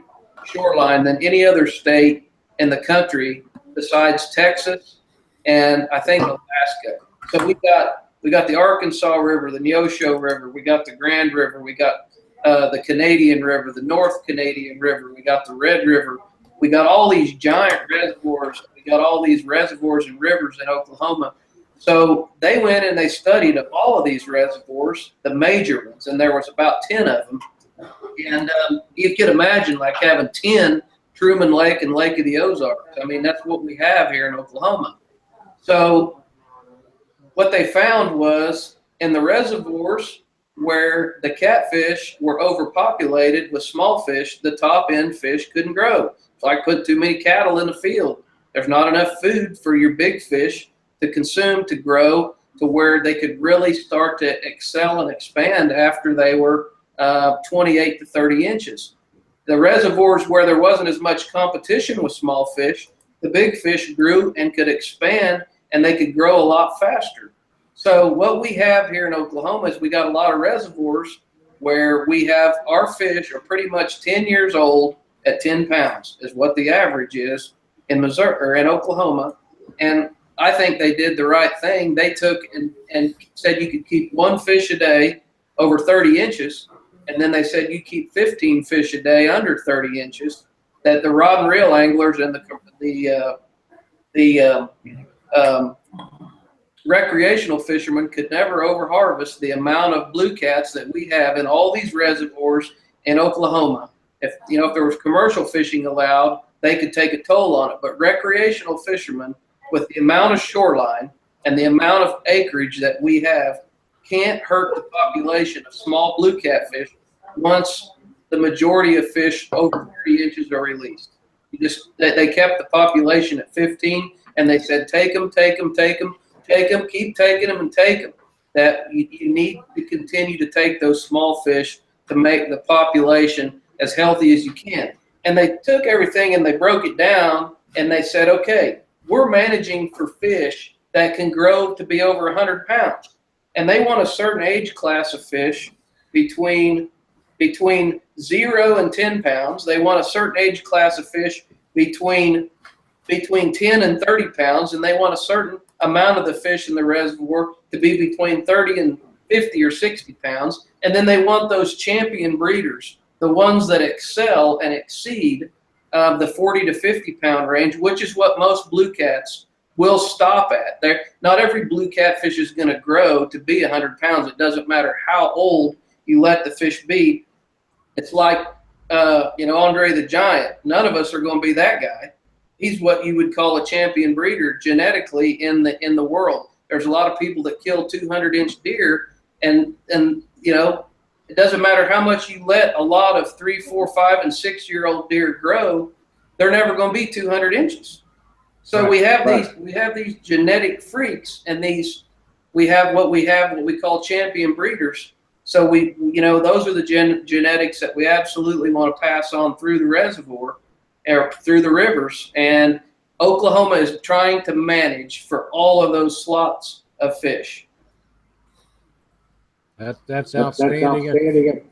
shoreline than any other state in the country besides Texas and I think Alaska. So we got the Arkansas River, the Neosho River, we got the Grand River, we got the Canadian River, the North Canadian River, we got the Red River. We got all these giant reservoirs. We got all these reservoirs and rivers in Oklahoma. So they went and they studied of all of these reservoirs, the major ones, and there was about 10 of them. And you could imagine like having 10 Truman Lake and Lake of the Ozarks. I mean, that's what we have here in Oklahoma. So what they found was in the reservoirs where the catfish were overpopulated with small fish, the top end fish couldn't grow. It's like putting too many cattle in the field. There's not enough food for your big fish to consume, to grow, to where they could really start to excel and expand after they were 28 to 30 inches. The reservoirs where there wasn't as much competition with small fish, the big fish grew and could expand, and they could grow a lot faster. So what we have here in Oklahoma is we got a lot of reservoirs where we have our fish are pretty much 10 years old at 10 pounds is what the average is in Missouri or in Oklahoma. And I think they did the right thing. They took and said you could keep one fish a day over 30 inches. And then they said you keep 15 fish a day under 30 inches, that the rod and reel anglers and the recreational fishermen could never overharvest the amount of blue cats that we have in all these reservoirs in Oklahoma. If there was commercial fishing allowed, they could take a toll on it. But recreational fishermen, with the amount of shoreline and the amount of acreage that we have, can't hurt the population of small blue catfish once the majority of fish over 30 inches are released. They kept the population at 15, and they said, take them, take them, take them, take them, keep taking them and take them. That you need to continue to take those small fish to make the population as healthy as you can. And they took everything and they broke it down, and they said, okay, we're managing for fish that can grow to be over 100 pounds. And they want a certain age class of fish between 0 and 10 pounds. They want a certain age class of fish between 10 and 30 pounds. And they want a certain amount of the fish in the reservoir to be between 30 and 50 or 60 pounds. And then they want those champion breeders, the ones that excel and exceed the 40 to 50 pound range, which is what most blue cats will stop at. Not every blue catfish is going to grow to be 100 pounds. It doesn't matter how old you let the fish be. It's like, Andre the Giant. None of us are going to be that guy. He's what you would call a champion breeder genetically in the world. There's a lot of people that kill 200-inch deer, and it doesn't matter how much you let a lot of 3, 4, 5, and 6-year-old deer grow, they're never going to be 200 inches. So we have these genetic freaks, and we have what we call champion breeders. So those are the genetics that we absolutely want to pass on through the reservoir or through the rivers. And Oklahoma is trying to manage for all of those slots of fish. That's outstanding.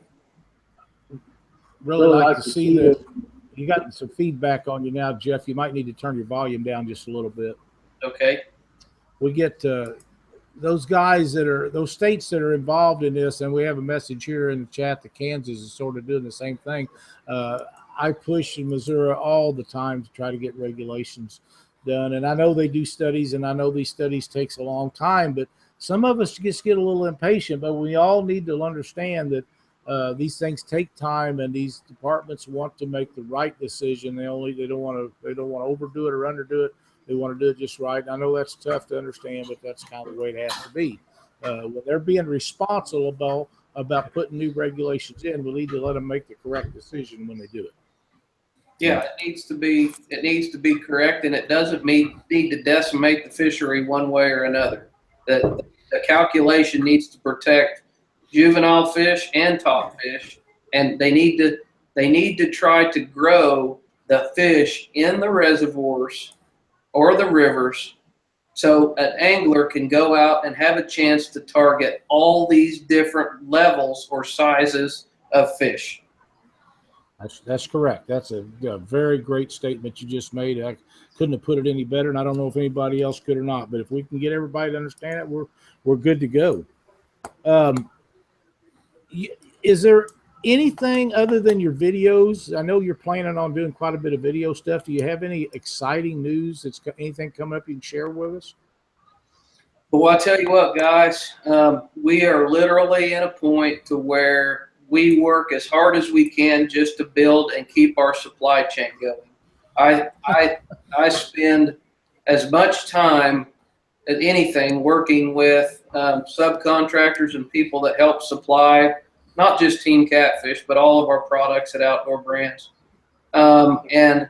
Really like to see that. You got some feedback on you now, Jeff. You might need to turn your volume down just a little bit. Okay. We get those guys those states that are involved in this, and we have a message here in the chat that Kansas is sort of doing the same thing. I push in Missouri all the time to try to get regulations done, and I know they do studies, and I know these studies takes a long time, but some of us just get a little impatient. But we all need to understand that these things take time, and these departments want to make the right decision. They don't want to overdo it or underdo it. They want to do it just right. I know that's tough to understand, but that's kind of the way it has to be. When they're being responsible about putting new regulations in, we need to let them make the correct decision when they do it. Yeah, it needs to be correct, and it doesn't need to decimate the fishery one way or another. The calculation needs to protect juvenile fish and top fish, and they need to try to grow the fish in the reservoirs or the rivers so an angler can go out and have a chance to target all these different levels or sizes of fish. That's correct. That's a very great statement you just made. I couldn't have put it any better, and I don't know if anybody else could or not, but if we can get everybody to understand it, we're good to go. Is there anything other than your videos? I know you're planning on doing quite a bit of video stuff. Do you have any exciting news? Anything coming up you can share with us? Well, I'll tell you what, guys, we are literally in a point to where we work as hard as we can just to build and keep our supply chain going. I spend as much time as anything working with subcontractors and people that help supply not just Team Catfish, but all of our products at Outdoor Brands. And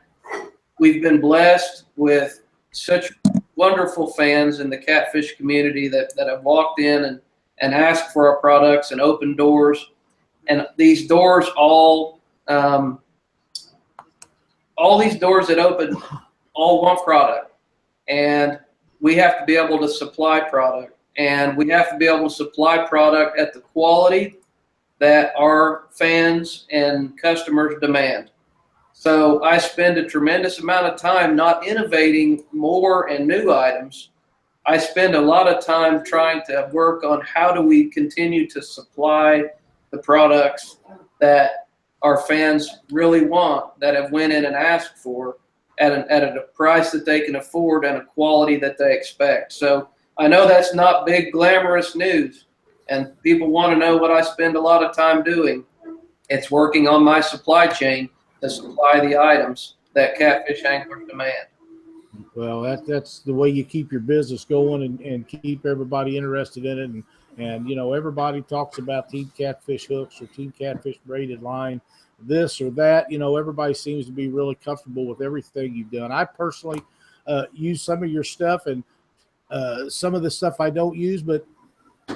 we've been blessed with such wonderful fans in the catfish community that have walked in and asked for our products and opened doors. And these doors all these doors that open all want product. And we have to be able to supply product. And we have to be able to supply product at the quality that our fans and customers demand. So I spend a tremendous amount of time not innovating more and new items. I spend a lot of time trying to work on how do we continue to supply the products that our fans really want, that have went in and asked for at a price that they can afford and a quality that they expect. So I know that's not big glamorous news, and people want to know what I spend a lot of time doing. It's working on my supply chain to supply the items that catfish anglers demand. Well, that's the way you keep your business going and keep everybody interested in it. And you know, everybody talks about Team Catfish hooks or Team Catfish braided line, this or that. You know, everybody seems to be really comfortable with everything you've done. I personally use some of your stuff, and some of the stuff I don't use, but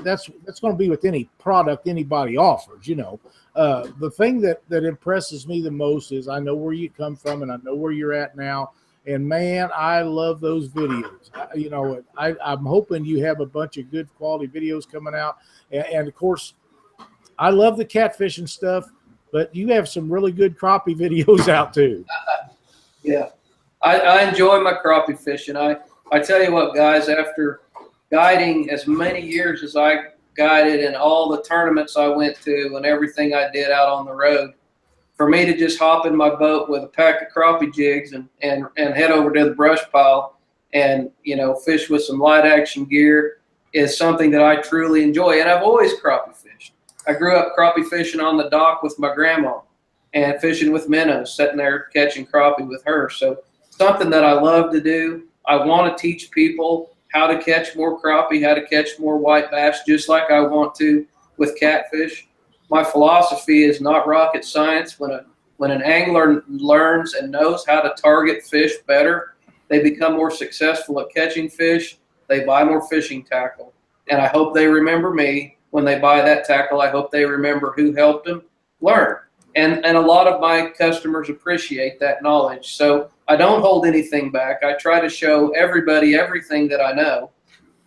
that's going to be with any product anybody offers. You know, the thing that impresses me the most is I know where you come from and I know where you're at now. And man, I love those videos. You know, I'm hoping you have a bunch of good quality videos coming out. And of course, I love the catfishing stuff, but you have some really good crappie videos out too. Yeah, I enjoy my crappie fishing. I tell you what, guys, after guiding as many years as I guided in all the tournaments I went to and everything I did out on the road, for me to just hop in my boat with a pack of crappie jigs and head over to the brush pile and, you know, fish with some light action gear is something that I truly enjoy. And I've always crappie fished. I grew up crappie fishing on the dock with my grandma and fishing with minnows, sitting there catching crappie with her. So something that I love to do. I want to teach people how to catch more crappie, how to catch more white bass, just like I want to with catfish. My philosophy is not rocket science. When an angler learns and knows how to target fish better, they become more successful at catching fish. They buy more fishing tackle. And I hope they remember me when they buy that tackle. I hope they remember who helped them learn. And a lot of my customers appreciate that knowledge. So I don't hold anything back. I try to show everybody everything that I know.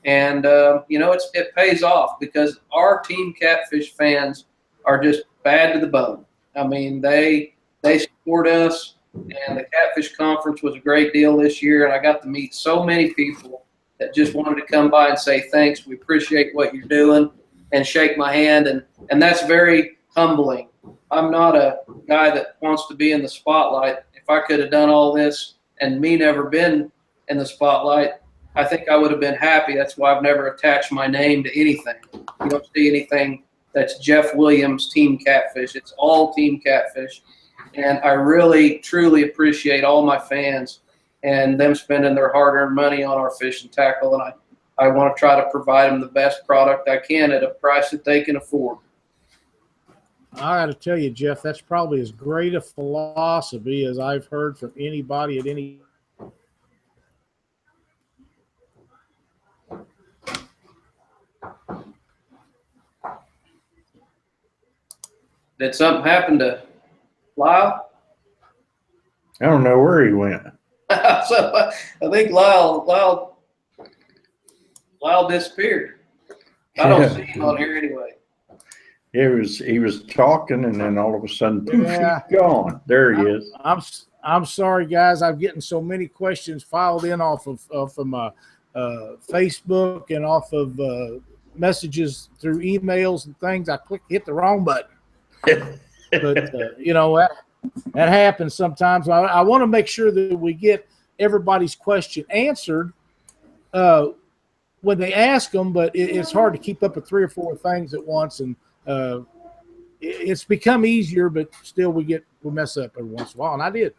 And, you know, it pays off because our Team Catfish fans are just bad to the bone. I mean, they support us, and the Catfish Conference was a great deal this year, and I got to meet so many people that just wanted to come by and say thanks. We appreciate what you're doing, and shake my hand, and that's very humbling. I'm not a guy that wants to be in the spotlight. If I could have done all this and me never been in the spotlight, I think I would have been happy. That's why I've never attached my name to anything. You don't see anything that's Jeff Williams Team Catfish. It's all Team Catfish. And I really, truly appreciate all my fans and them spending their hard-earned money on our fishing tackle. And I want to try to provide them the best product I can at a price that they can afford. I got to tell you, Jeff, that's probably as great a philosophy as I've heard from anybody at any. Did something happen to Lyle? I don't know where he went. So I think Lyle disappeared. I don't see him on here anyway. He was talking, and then all of a sudden, poof, Yeah. he's gone. There he is. I'm sorry, guys. I'm getting so many questions filed in off of Facebook and off of messages through emails and things. I hit the wrong button. But you know, that happens sometimes. I want to make sure that we get everybody's question answered when they ask them, but it's hard to keep up with 3 or 4 things at once, and it's become easier, but still we mess up every once in a while, and I did.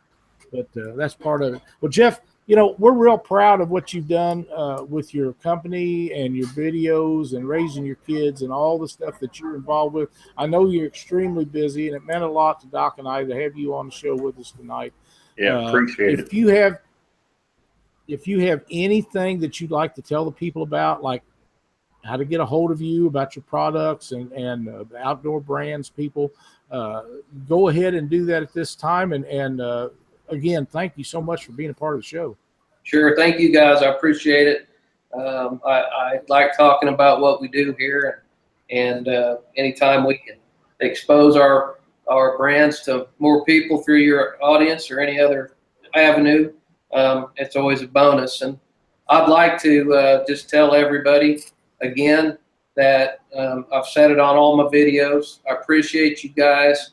but that's part of it. Well, Jeff, you know, we're real proud of what you've done with your company and your videos and raising your kids and all the stuff that you're involved with. I know you're extremely busy, and it meant a lot to Doc and I to have you on the show with us tonight. Yeah, appreciate it. If you have anything that you'd like to tell the people about, like how to get a hold of you, about your products and the outdoor brands, people, go ahead and do that at this time. And again, thank you so much for being a part of the show. Sure. Thank you, guys. I appreciate it. I like talking about what we do here, and anytime we can expose our brands to more people through your audience or any other avenue, it's always a bonus. And I'd like to just tell everybody again that I've said it on all my videos. I appreciate you guys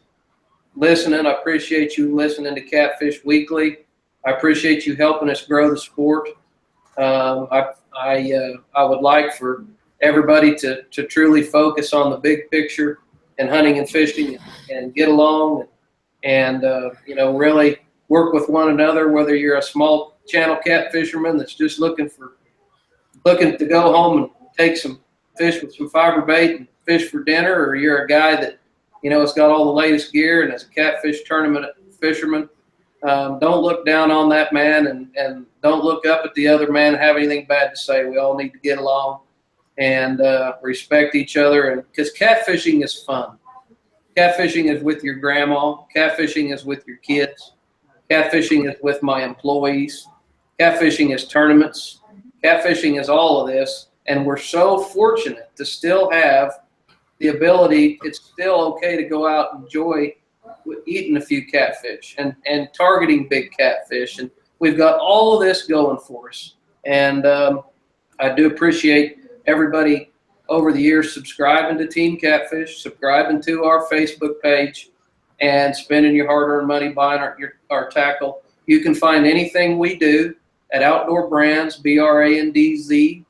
listening. I appreciate you listening to Catfish Weekly. I appreciate you helping us grow the sport. I would like for everybody to truly focus on the big picture and hunting and fishing and get along and you know, really work with one another, whether you're a small channel cat fisherman that's just looking to go home and take some fish with some fiber bait and fish for dinner, or you're a guy that, you know, has got all the latest gear and is a catfish tournament fisherman. Don't look down on that man, and don't look up at the other man and have anything bad to say. We all need to get along and respect each other, and because catfishing is fun. Catfishing is with your grandma. Catfishing is with your kids. Catfishing is with my employees. Catfishing is tournaments. Catfishing is all of this, and we're so fortunate to still have the ability. It's still okay to go out and enjoy eating a few catfish and targeting big catfish, and we've got all of this going for us. And I do appreciate everybody over the years subscribing to Team Catfish, subscribing to our Facebook page, and spending your hard-earned money buying our tackle. You can find anything we do at Outdoor Brands, brandz.com.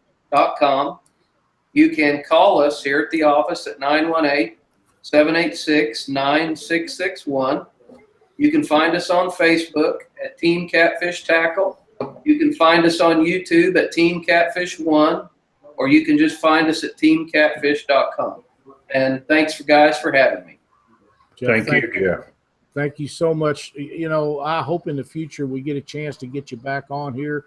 You can call us here at the office at 918-786-9661. You can find us on Facebook at Team Catfish Tackle. You can find us on YouTube at Team Catfish 1, or you can just find us at teamcatfish.com. And thanks, guys, for having me. Jeff, Thank you, Jeff. Thank you so much. You know, I hope in the future we get a chance to get you back on here,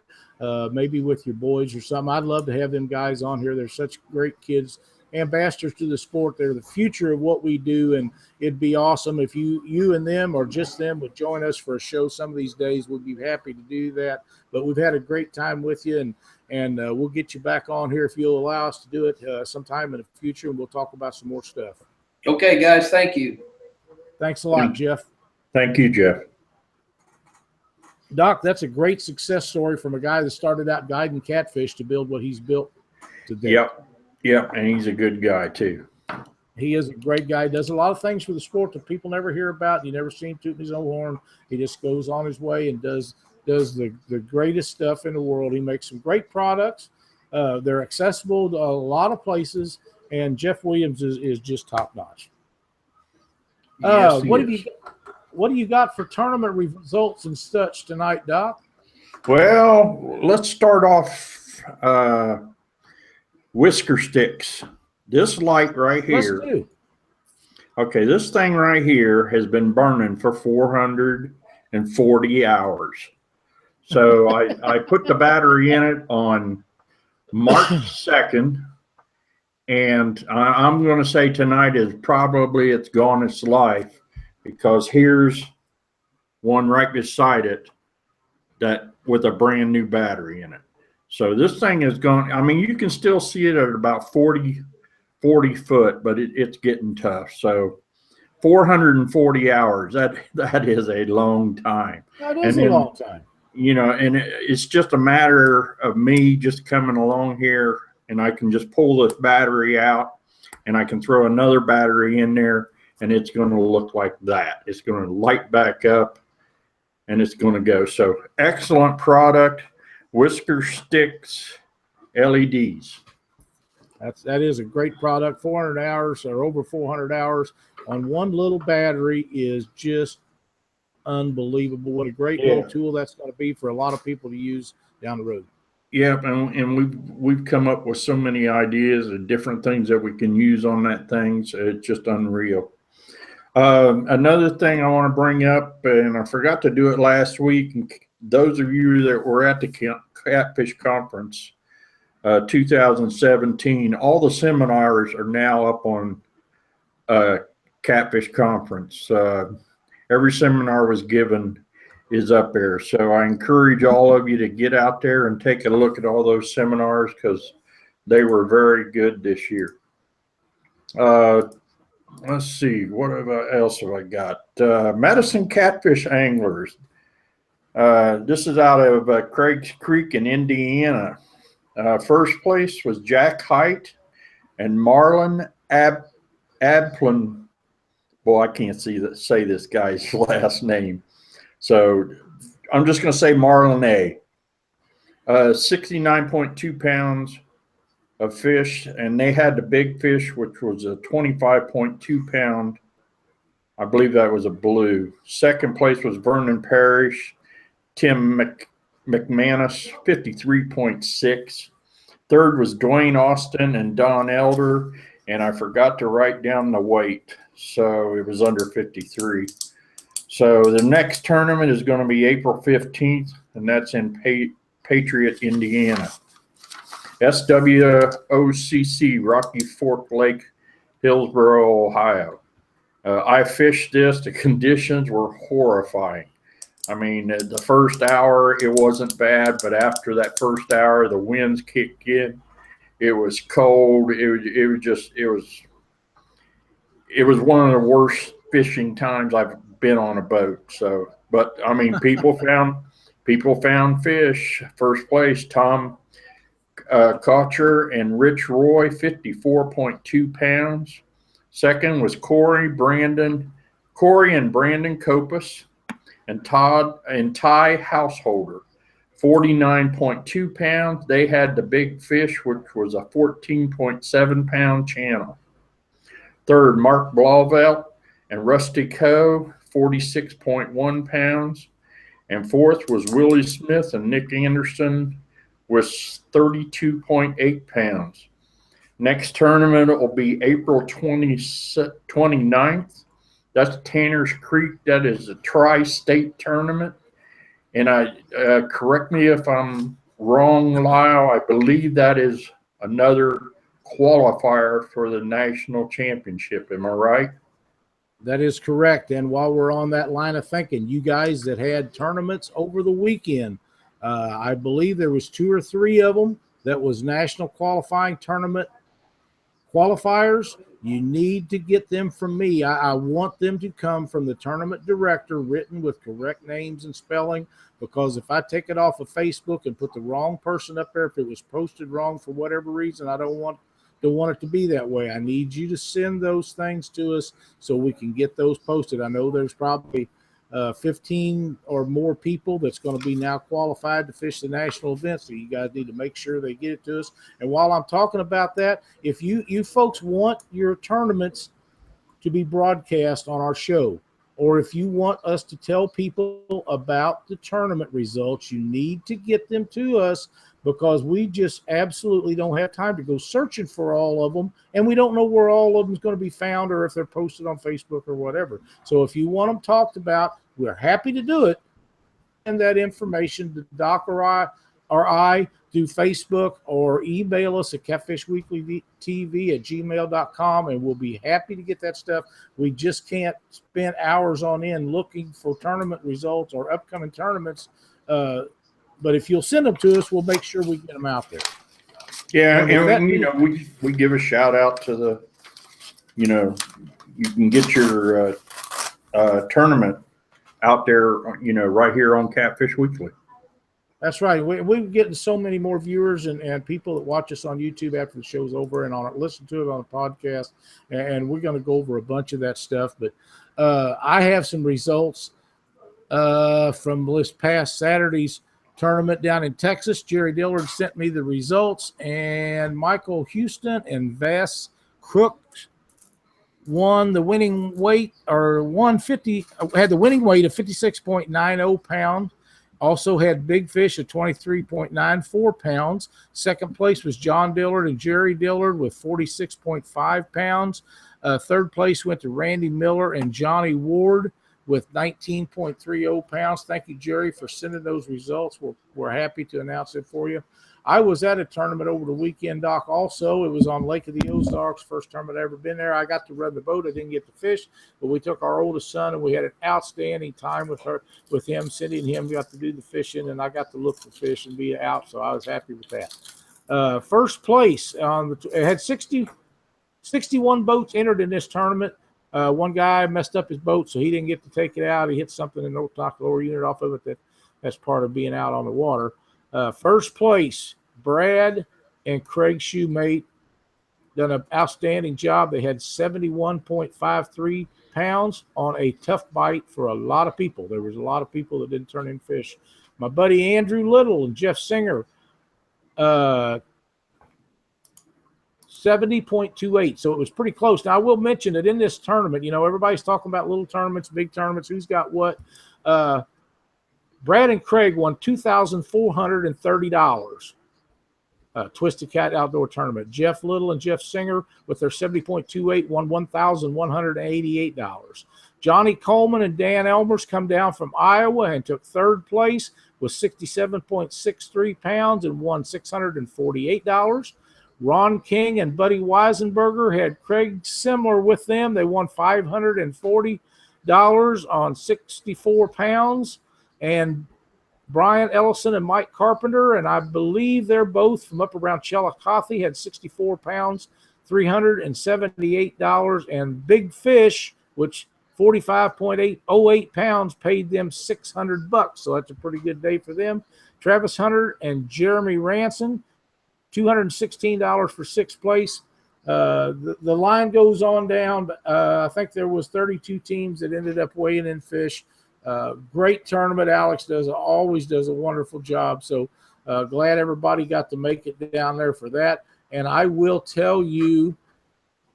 maybe with your boys or something. I'd love to have them guys on here. They're such great kids, ambassadors to the sport. They're the future of what we do, and it'd be awesome if you and them, or just them, would join us for a show some of these days. We'd be happy to do that. But we've had a great time with you, and we'll get you back on here if you'll allow us to do it sometime in the future, and we'll talk about some more stuff. Okay, guys, thank you. Thanks a lot, Jeff. Thank you, Jeff. Doc, that's a great success story from a guy that started out guiding catfish to build what he's built today. Yep, and he's a good guy too. He is a great guy. He does a lot of things for the sport that people never hear about. You never see him tooting his own horn. He just goes on his way and does the greatest stuff in the world. He makes some great products. They're accessible to a lot of places, and Jeff Williams is just top notch. Yes, what do you got for tournament results and such tonight, Doc? Well, let's start off whisker sticks. This light right here. Let's do. Okay, this thing right here has been burning for 440 hours. So I put the battery in it on March 2nd. And I'm going to say tonight is probably it's gone its life, because here's one right beside it that with a brand new battery in it. So this thing is gone. I mean, you can still see it at about 40 foot, but it's getting tough. So 440 hours, that is a long time. That is a long time. You know, and it's just a matter of me just coming along here, and I can just pull this battery out, and I can throw another battery in there, and it's going to look like that. It's going to light back up, and it's going to go. So excellent product, whisker sticks, LEDs. That is a great product. 400 hours or over 400 hours on one little battery is just unbelievable. What a great little tool that's going to be for a lot of people to use down the road. Yeah, and we've come up with so many ideas and different things that we can use on that thing. So it's just unreal. Another thing I want to bring up, and I forgot to do it last week, and those of you that were at the Catfish Conference 2017, all the seminars are now up on Catfish Conference. Every seminar was given is up there. So I encourage all of you to get out there and take a look at all those seminars because they were very good this year. Let's see, what else have I got? Madison Catfish Anglers. This is out of Craig's Creek in Indiana. First place was Jack Height and Marlon Abplin. Boy, I can't say this guy's last name. So I'm just going to say Marlon A. 69.2 pounds of fish, and they had the big fish, which was a 25.2 pound. I believe that was a blue. Second place was Vernon Parrish, Tim McManus, 53.6. Third was Dwayne Austin and Don Elder, and I forgot to write down the weight, so it was under 53. So the next tournament is going to be April 15th, and that's in Patriot, Indiana. SWOCC, Rocky Fork Lake, Hillsboro, Ohio. I fished this. The conditions were horrifying. I mean, the first hour, it wasn't bad, but after that first hour, the winds kicked in. It was cold. It was one of the worst fishing times I've been on a boat. So, but I mean, people found fish. First place, Tom Kocher and Rich Roy, 54.2 pounds. Second was Corey and Brandon Copus and Ty Householder, 49.2 pounds. They had the big fish, which was a 14.7 pound channel. Third, Mark Blauvelt and Rusty Coe, 46.1 pounds. And fourth was Willie Smith and Nick Anderson with 32.8 pounds. Next tournament will be April 29th. That's Tanner's Creek. That is a tri-state tournament. And correct me if I'm wrong, Lyle, I believe that is another qualifier for the national championship. Am I right? That is correct. And while we're on that line of thinking, you guys that had tournaments over the weekend, I believe there was 2 or 3 of them that was national qualifying tournament qualifiers. You need to get them from me. I want them to come from the tournament director, written with correct names and spelling, because if I take it off of Facebook and put the wrong person up there, if it was posted wrong for whatever reason, I don't want it to be that way. I need you to send those things to us so we can get those posted. I know there's probably 15 or more people that's going to be now qualified to fish the national event, so you guys need to make sure they get it to us. And while I'm talking about that, if you folks want your tournaments to be broadcast on our show, or if you want us to tell people about the tournament results, you need to get them to us, because we just absolutely don't have time to go searching for all of them, and we don't know where all of them is going to be found or if they're posted on Facebook or whatever. So if you want them talked about, we're happy to do it. And that information to Doc or I through Facebook, or email us at catfishweeklytv@gmail.com, and we'll be happy to get that stuff. We just can't spend hours on end looking for tournament results or upcoming tournaments. But if you'll send them to us, we'll make sure we get them out there. Yeah, and we give a shout out to the, you can get your tournament out there, right here on Catfish Weekly. That's right. We're getting so many more viewers and people that watch us on YouTube after the show's over and listen to it on a podcast. And we're going to go over a bunch of that stuff. But I have some results from this past Saturday's tournament down in Texas. Jerry Dillard sent me the results, and Michael Houston and Vass Crooks won the winning weight, or 150, had the winning weight of 56.90 pounds. Also had Big Fish at 23.94 pounds. Second place was John Dillard and Jerry Dillard with 46.5 pounds. Third place went to Randy Miller and Johnny Ward with 19.30 pounds. Thank you, Jerry, for sending those results. We're happy to announce it for you. I was at a tournament over the weekend, Doc, also. It was on Lake of the Ozarks, first tournament I've ever been there. I got to run the boat. I didn't get to fish, but we took our oldest son, and we had an outstanding time with him. Cindy and him got to do the fishing, and I got to look for fish and be out, so I was happy with that. First place, it had 61 boats entered in this tournament. One guy messed up his boat, so he didn't get to take it out. He hit something in the lower unit off of it. That's part of being out on the water. First place, Brad and Craig Shoemate done an outstanding job. They had 71.53 pounds on a tough bite for a lot of people. There was a lot of people that didn't turn in fish. My buddy Andrew Little and Jeff Singer, 70.28. So it was pretty close. Now, I will mention that in this tournament, everybody's talking about little tournaments, big tournaments, who's got what. Brad and Craig won $2,430. Twisted Cat Outdoor Tournament. Jeff Little and Jeff Singer with their 70.28 won $1,188. Johnny Coleman and Dan Elmers come down from Iowa and took third place with 67.63 pounds and won $648. Ron King and Buddy Weisenberger had Craig similar with them. They won $540 on 64 pounds. And Brian Ellison and Mike Carpenter, and I believe they're both from up around Chillicothe, had 64 pounds, $378. And Big Fish, which 45.808 pounds, paid them $600. So that's a pretty good day for them. Travis Hunter and Jeremy Ranson, $216 for sixth place. The line goes on down, but I think there was 32 teams that ended up weighing in fish. Great tournament. Alex always does a wonderful job. So glad everybody got to make it down there for that. And I will tell you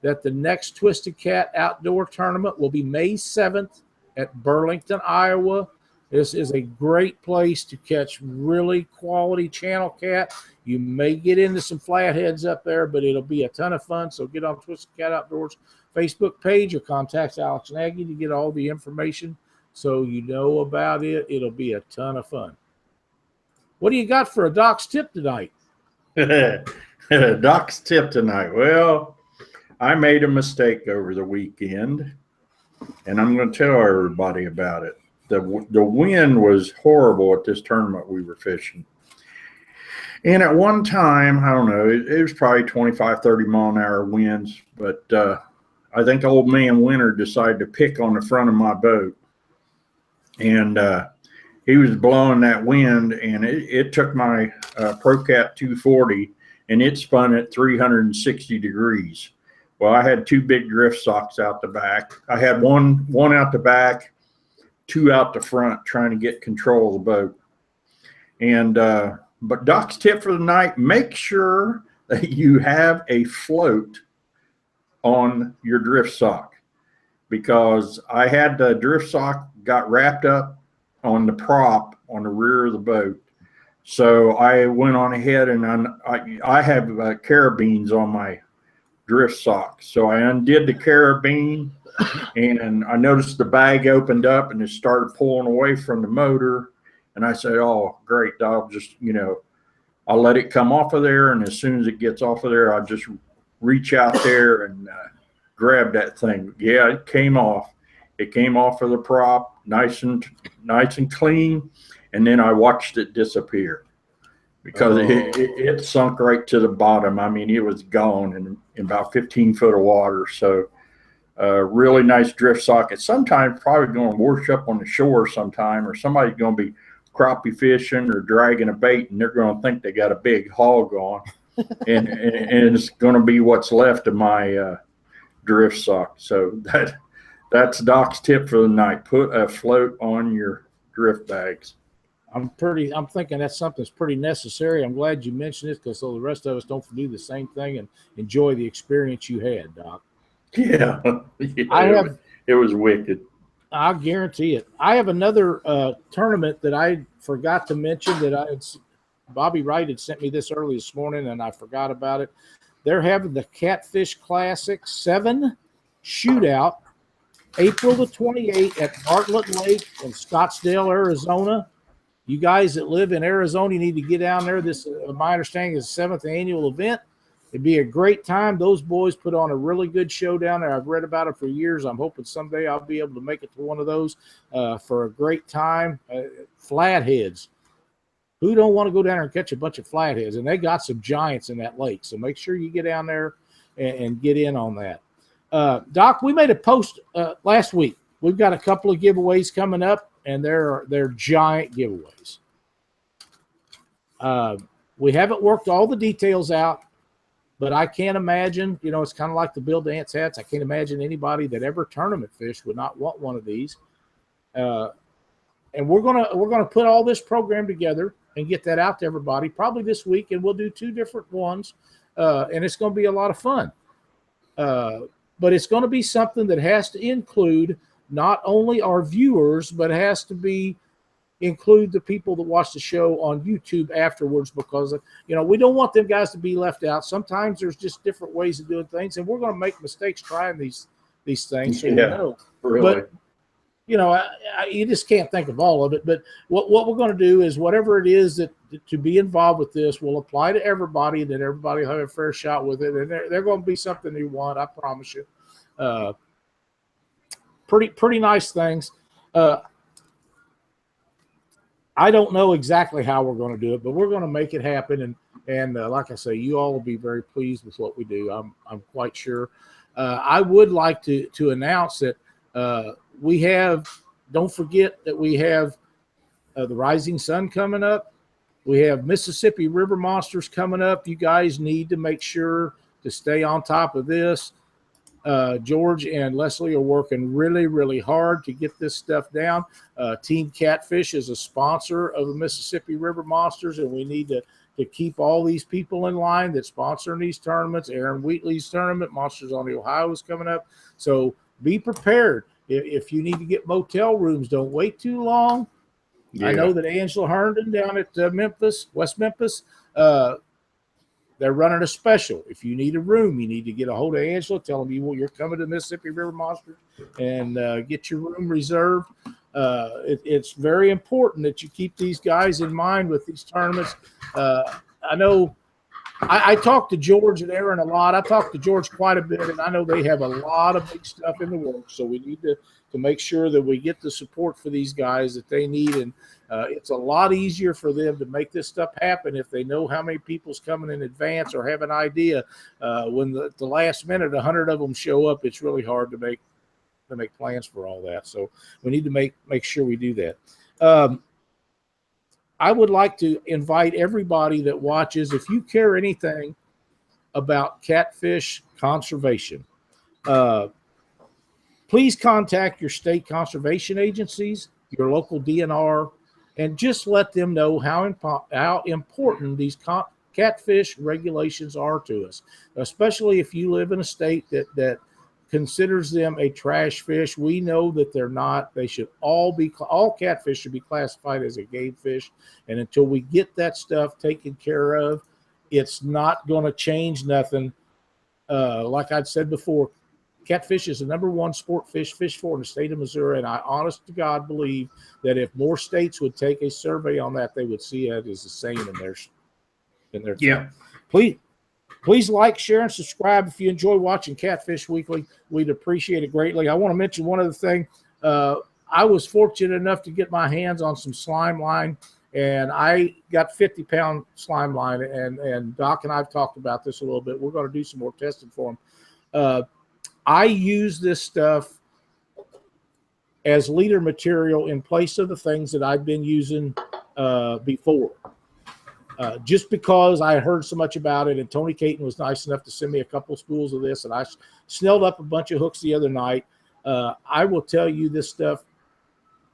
that the next Twisted Cat Outdoor Tournament will be May 7th at Burlington, Iowa. This is a great place to catch really quality channel cat. You may get into some flatheads up there, but it'll be a ton of fun. So get on Twisted Cat Outdoors Facebook page or contact Alex Nagy to get all the information so you know about it. It'll be a ton of fun. What do you got for a Doc's tip tonight? Doc's tip tonight. Well, I made a mistake over the weekend, and I'm going to tell everybody about it. The wind was horrible at this tournament we were fishing. And at one time, I don't know, it was probably 25, 30 mile an hour winds, but I think old man Winter decided to pick on the front of my boat. And he was blowing that wind, and it took my ProCat 240, and it spun at 360 degrees. Well, I had two big drift socks out the back. I had one out the back, two out the front, trying to get control of the boat. And but Doc's tip for the night: make sure that you have a float on your drift sock, because I had the drift sock got wrapped up on the prop on the rear of the boat. So I went on ahead, and I have carabines on my drift sock. So I undid the carabine, and I noticed the bag opened up and it started pulling away from the motor. And I said, oh, great, I'll just, I'll let it come off of there. And as soon as it gets off of there, I'll just reach out there and grab that thing. Yeah, it came off. It came off of the prop, nice and clean. And then I watched it disappear, because it sunk right to the bottom. I mean, it was gone in about 15 foot of water. So really nice drift socket. Sometimes probably going to wash up on the shore sometime, or somebody's going to be crappie fishing or dragging a bait, and they're going to think they got a big hog on. and it's going to be what's left of my drift sock. So that's Doc's tip for the night. Put a float on your drift bags. I'm thinking that's something that's pretty necessary. I'm glad you mentioned it, because so the rest of us don't do the same thing and enjoy the experience you had, Doc. Yeah, it was wicked. I guarantee it. I have another tournament that I forgot to mention that Bobby Wright had sent me this early this morning, and I forgot about it. They're having the Catfish Classic 7 shootout, April the 28th at Bartlett Lake in Scottsdale, Arizona. You guys that live in Arizona, you need to get down there. This, my understanding, is the 7th annual event. It'd be a great time. Those boys put on a really good show down there. I've read about it for years. I'm hoping someday I'll be able to make it to one of those for a great time. Flatheads. Who don't want to go down there and catch a bunch of flatheads? And they got some giants in that lake. So make sure you get down there and get in on that. Doc, we made a post last week. We've got a couple of giveaways coming up, and they're giant giveaways. We haven't worked all the details out, but I can't imagine, it's kind of like the Bill Dance hats. I can't imagine anybody that ever tournament fished would not want one of these. And we're gonna put all this program together and get that out to everybody probably this week, and we'll do 2 different ones, and it's going to be a lot of fun. But it's going to be something that has to include not only our viewers, but has to include the people that watch the show on YouTube afterwards, because we don't want them guys to be left out. Sometimes there's just different ways of doing things, and we're going to make mistakes trying these things. So really. But you just can't think of all of it. But what we're going to do is whatever it is that to be involved with this will apply to everybody, and then everybody will have a fair shot with it. And they're going to be something you want, I promise you. Pretty nice things. I don't know exactly how we're going to do it, but we're going to make it happen. And like I say, you all will be very pleased with what we do. I'm quite sure. I would like to announce that we have. Don't forget that we have the Rising Sun coming up. We have Mississippi River Monsters coming up. You guys need to make sure to stay on top of this. George and Leslie are working really, really hard to get this stuff down. Team Catfish is a sponsor of the Mississippi River Monsters, and we need to keep all these people in line that sponsor these tournaments. Aaron Wheatley's tournament, Monsters on the Ohio, is coming up. So be prepared. If you need to get motel rooms, don't wait too long. Yeah. I know that Angela Herndon down at West Memphis, they're running a special. If you need a room, you need to get a hold of Angela. Tell them you're coming to Mississippi River Monsters and get your room reserved. It's very important that you keep these guys in mind with these tournaments. I know I talk to George and Aaron a lot. I talk to George quite a bit, and I know they have a lot of big stuff in the works. So we need to make sure that we get the support for these guys that they need. And it's a lot easier for them to make this stuff happen if they know how many people's coming in advance or have an idea. When the last minute 100 of them show up, it's really hard to make plans for all that. So we need to make sure we do that. I would like to invite everybody that watches, if you care anything about catfish conservation, please contact your state conservation agencies, your local DNR, and just let them know how important these catfish regulations are to us, especially if you live in a state that considers them a trash fish. We know that they're not. They should all catfish should be classified as a game fish. And until we get that stuff taken care of, it's not going to change nothing. Like I'd said before, catfish is the number 1 sport fish fished for in the state of Missouri. And I honest to God believe that if more states would take a survey on that, they would see it as the same in their yeah. Please like, share, and subscribe if you enjoy watching Catfish Weekly. We'd appreciate it greatly. I want to mention one other thing. I was fortunate enough to get my hands on some slime line, and I got 50-pound slime line, and Doc and I have talked about this a little bit. We're going to do some more testing for them. I use this stuff as leader material in place of the things that I've been using before. Just because I heard so much about it, and Tony Caton was nice enough to send me a couple spools of this, and I snelled up a bunch of hooks the other night. I will tell you, this stuff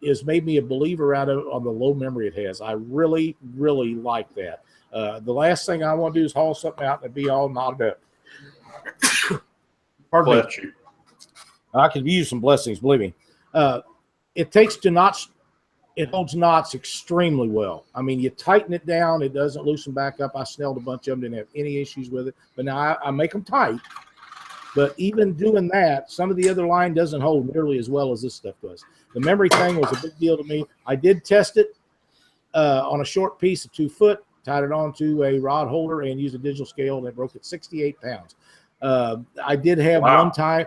has made me a believer on the low memory it has. I really, really like that. The last thing I want to do is haul something out and be all knotted up. Bless you. I could use some blessings, believe me. It takes to knots. It holds knots extremely well. I mean, you tighten it down, it doesn't loosen back up. I snelled a bunch of them, didn't have any issues with it. But now I make them tight. But even doing that, some of the other line doesn't hold nearly as well as this stuff does. The memory thing was a big deal to me. I did test it on a short piece of 2 foot, tied it onto a rod holder, and used a digital scale, and it broke at 68 pounds. I did have one time.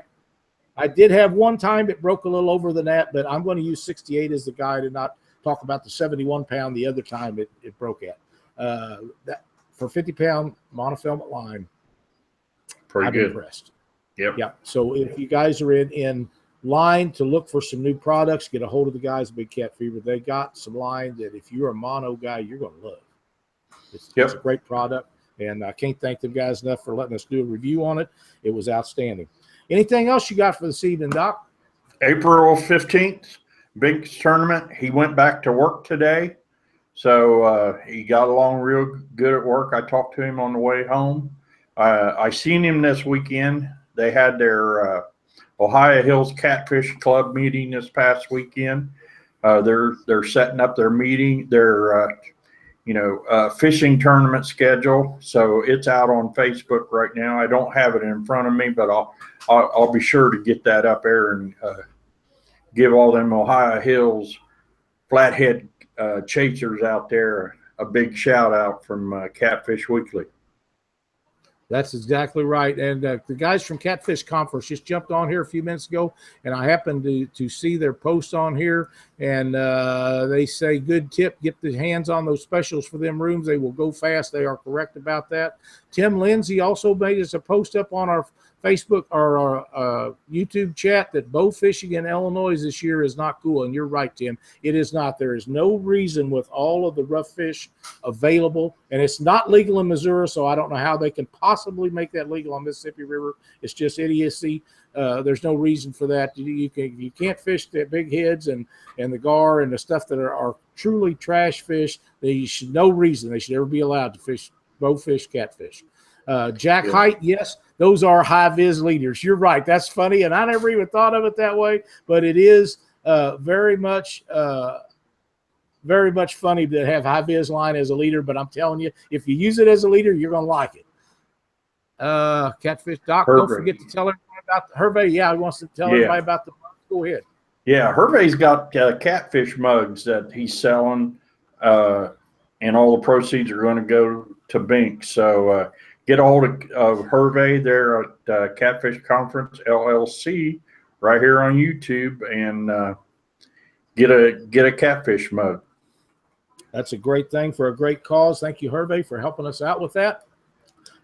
It broke a little over the net, but I'm going to use 68 as the guide and not talk about the 71 pound the other time it broke at. That for 50 pound monofilament line, Pretty I'm good. impressed. Yep. Yeah. So if you guys are in line to look for some new products, get a hold of the guys at Big Cat Fever. They got some line that if you're a mono guy, you're going to love. It's a great product, and I can't thank them guys enough for letting us do a review on it. It was outstanding. Anything else you got for this evening, Doc? April 15th, big tournament. He went back to work today, so he got along real good at work. I talked to him on the way home. I seen him this weekend. They had their Ohio Hills Catfish Club meeting this past weekend. They're setting up their meeting, their fishing tournament schedule. So it's out on Facebook right now. I don't have it in front of me, but I'll be sure to get that up there and give all them Ohio Hills flathead chasers out there a big shout out from Catfish Weekly. That's exactly right. And the guys from Catfish Conference just jumped on here a few minutes ago, and I happened to see their post on here, and they say, good tip, get the hands on those specials for them rooms. They will go fast. They are correct about that. Tim Lindsay also made us a post up on our Facebook or our YouTube chat that bow fishing in Illinois this year is not cool. And you're right, Tim. It is not. There is no reason with all of the rough fish available, and it's not legal in Missouri, so I don't know how they can possibly make that legal on Mississippi River. It's just idiocy. There's no reason for that. You can't fish the big heads and the gar and the stuff that are truly trash fish. They should no reason they should ever be allowed to fish bow fish, catfish. Jack Height, yes, those are high vis leaders. You're right. That's funny, and I never even thought of it that way. But it is very much funny to have high vis line as a leader. But I'm telling you, if you use it as a leader, you're gonna like it. Catfish Doc, Hervey. Don't forget to tell everybody about the Hervey. Yeah, he wants to tell everybody about the. Go ahead. Yeah, Hervey's got catfish mugs that he's selling, and all the proceeds are going to go to Bink. So get a hold of Hervey there at Catfish Conference LLC right here on YouTube, and get a catfish mug. That's a great thing for a great cause. Thank you, Hervey, for helping us out with that.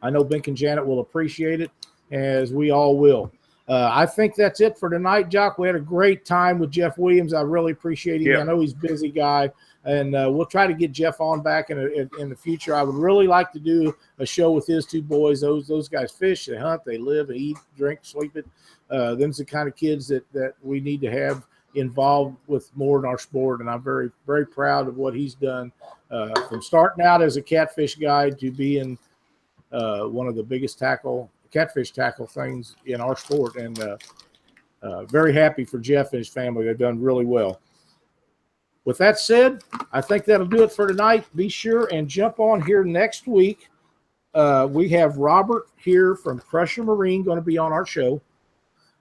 I know Bink and Janet will appreciate it, as we all will. I think that's it for tonight, Jock. We had a great time with Jeff Williams. I really appreciate him. Yeah. I know he's a busy guy, and we'll try to get Jeff on back in the future. I would really like to do a show with his two boys. Those guys fish, they hunt, they live, they eat, drink, sleep it. Them's the kind of kids that we need to have involved with more in our sport, and I'm very, very proud of what he's done from starting out as a catfish guide to being one of the biggest catfish tackle things in our sport, and very happy for Jeff and his family. They've done really well. With that said, I think that'll do it for tonight. Be sure and jump on here next week. We have Robert here from Crusher Marine going to be on our show.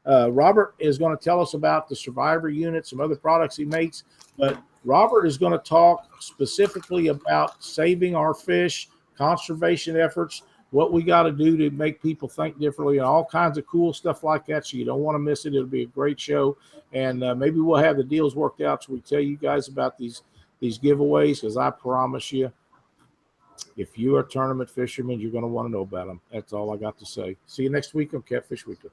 Robert is going to tell us about the Survivor unit, some other products he makes, but Robert is going to talk specifically about saving our fish, conservation efforts, what we got to do to make people think differently, and all kinds of cool stuff like that. So you don't want to miss it. It'll be a great show, and maybe we'll have the deals worked out so we tell you guys about these giveaways, because I promise you, if you're a tournament fisherman, you're going to want to know about them. That's all I got to say. See you next week on Catfish Weekly.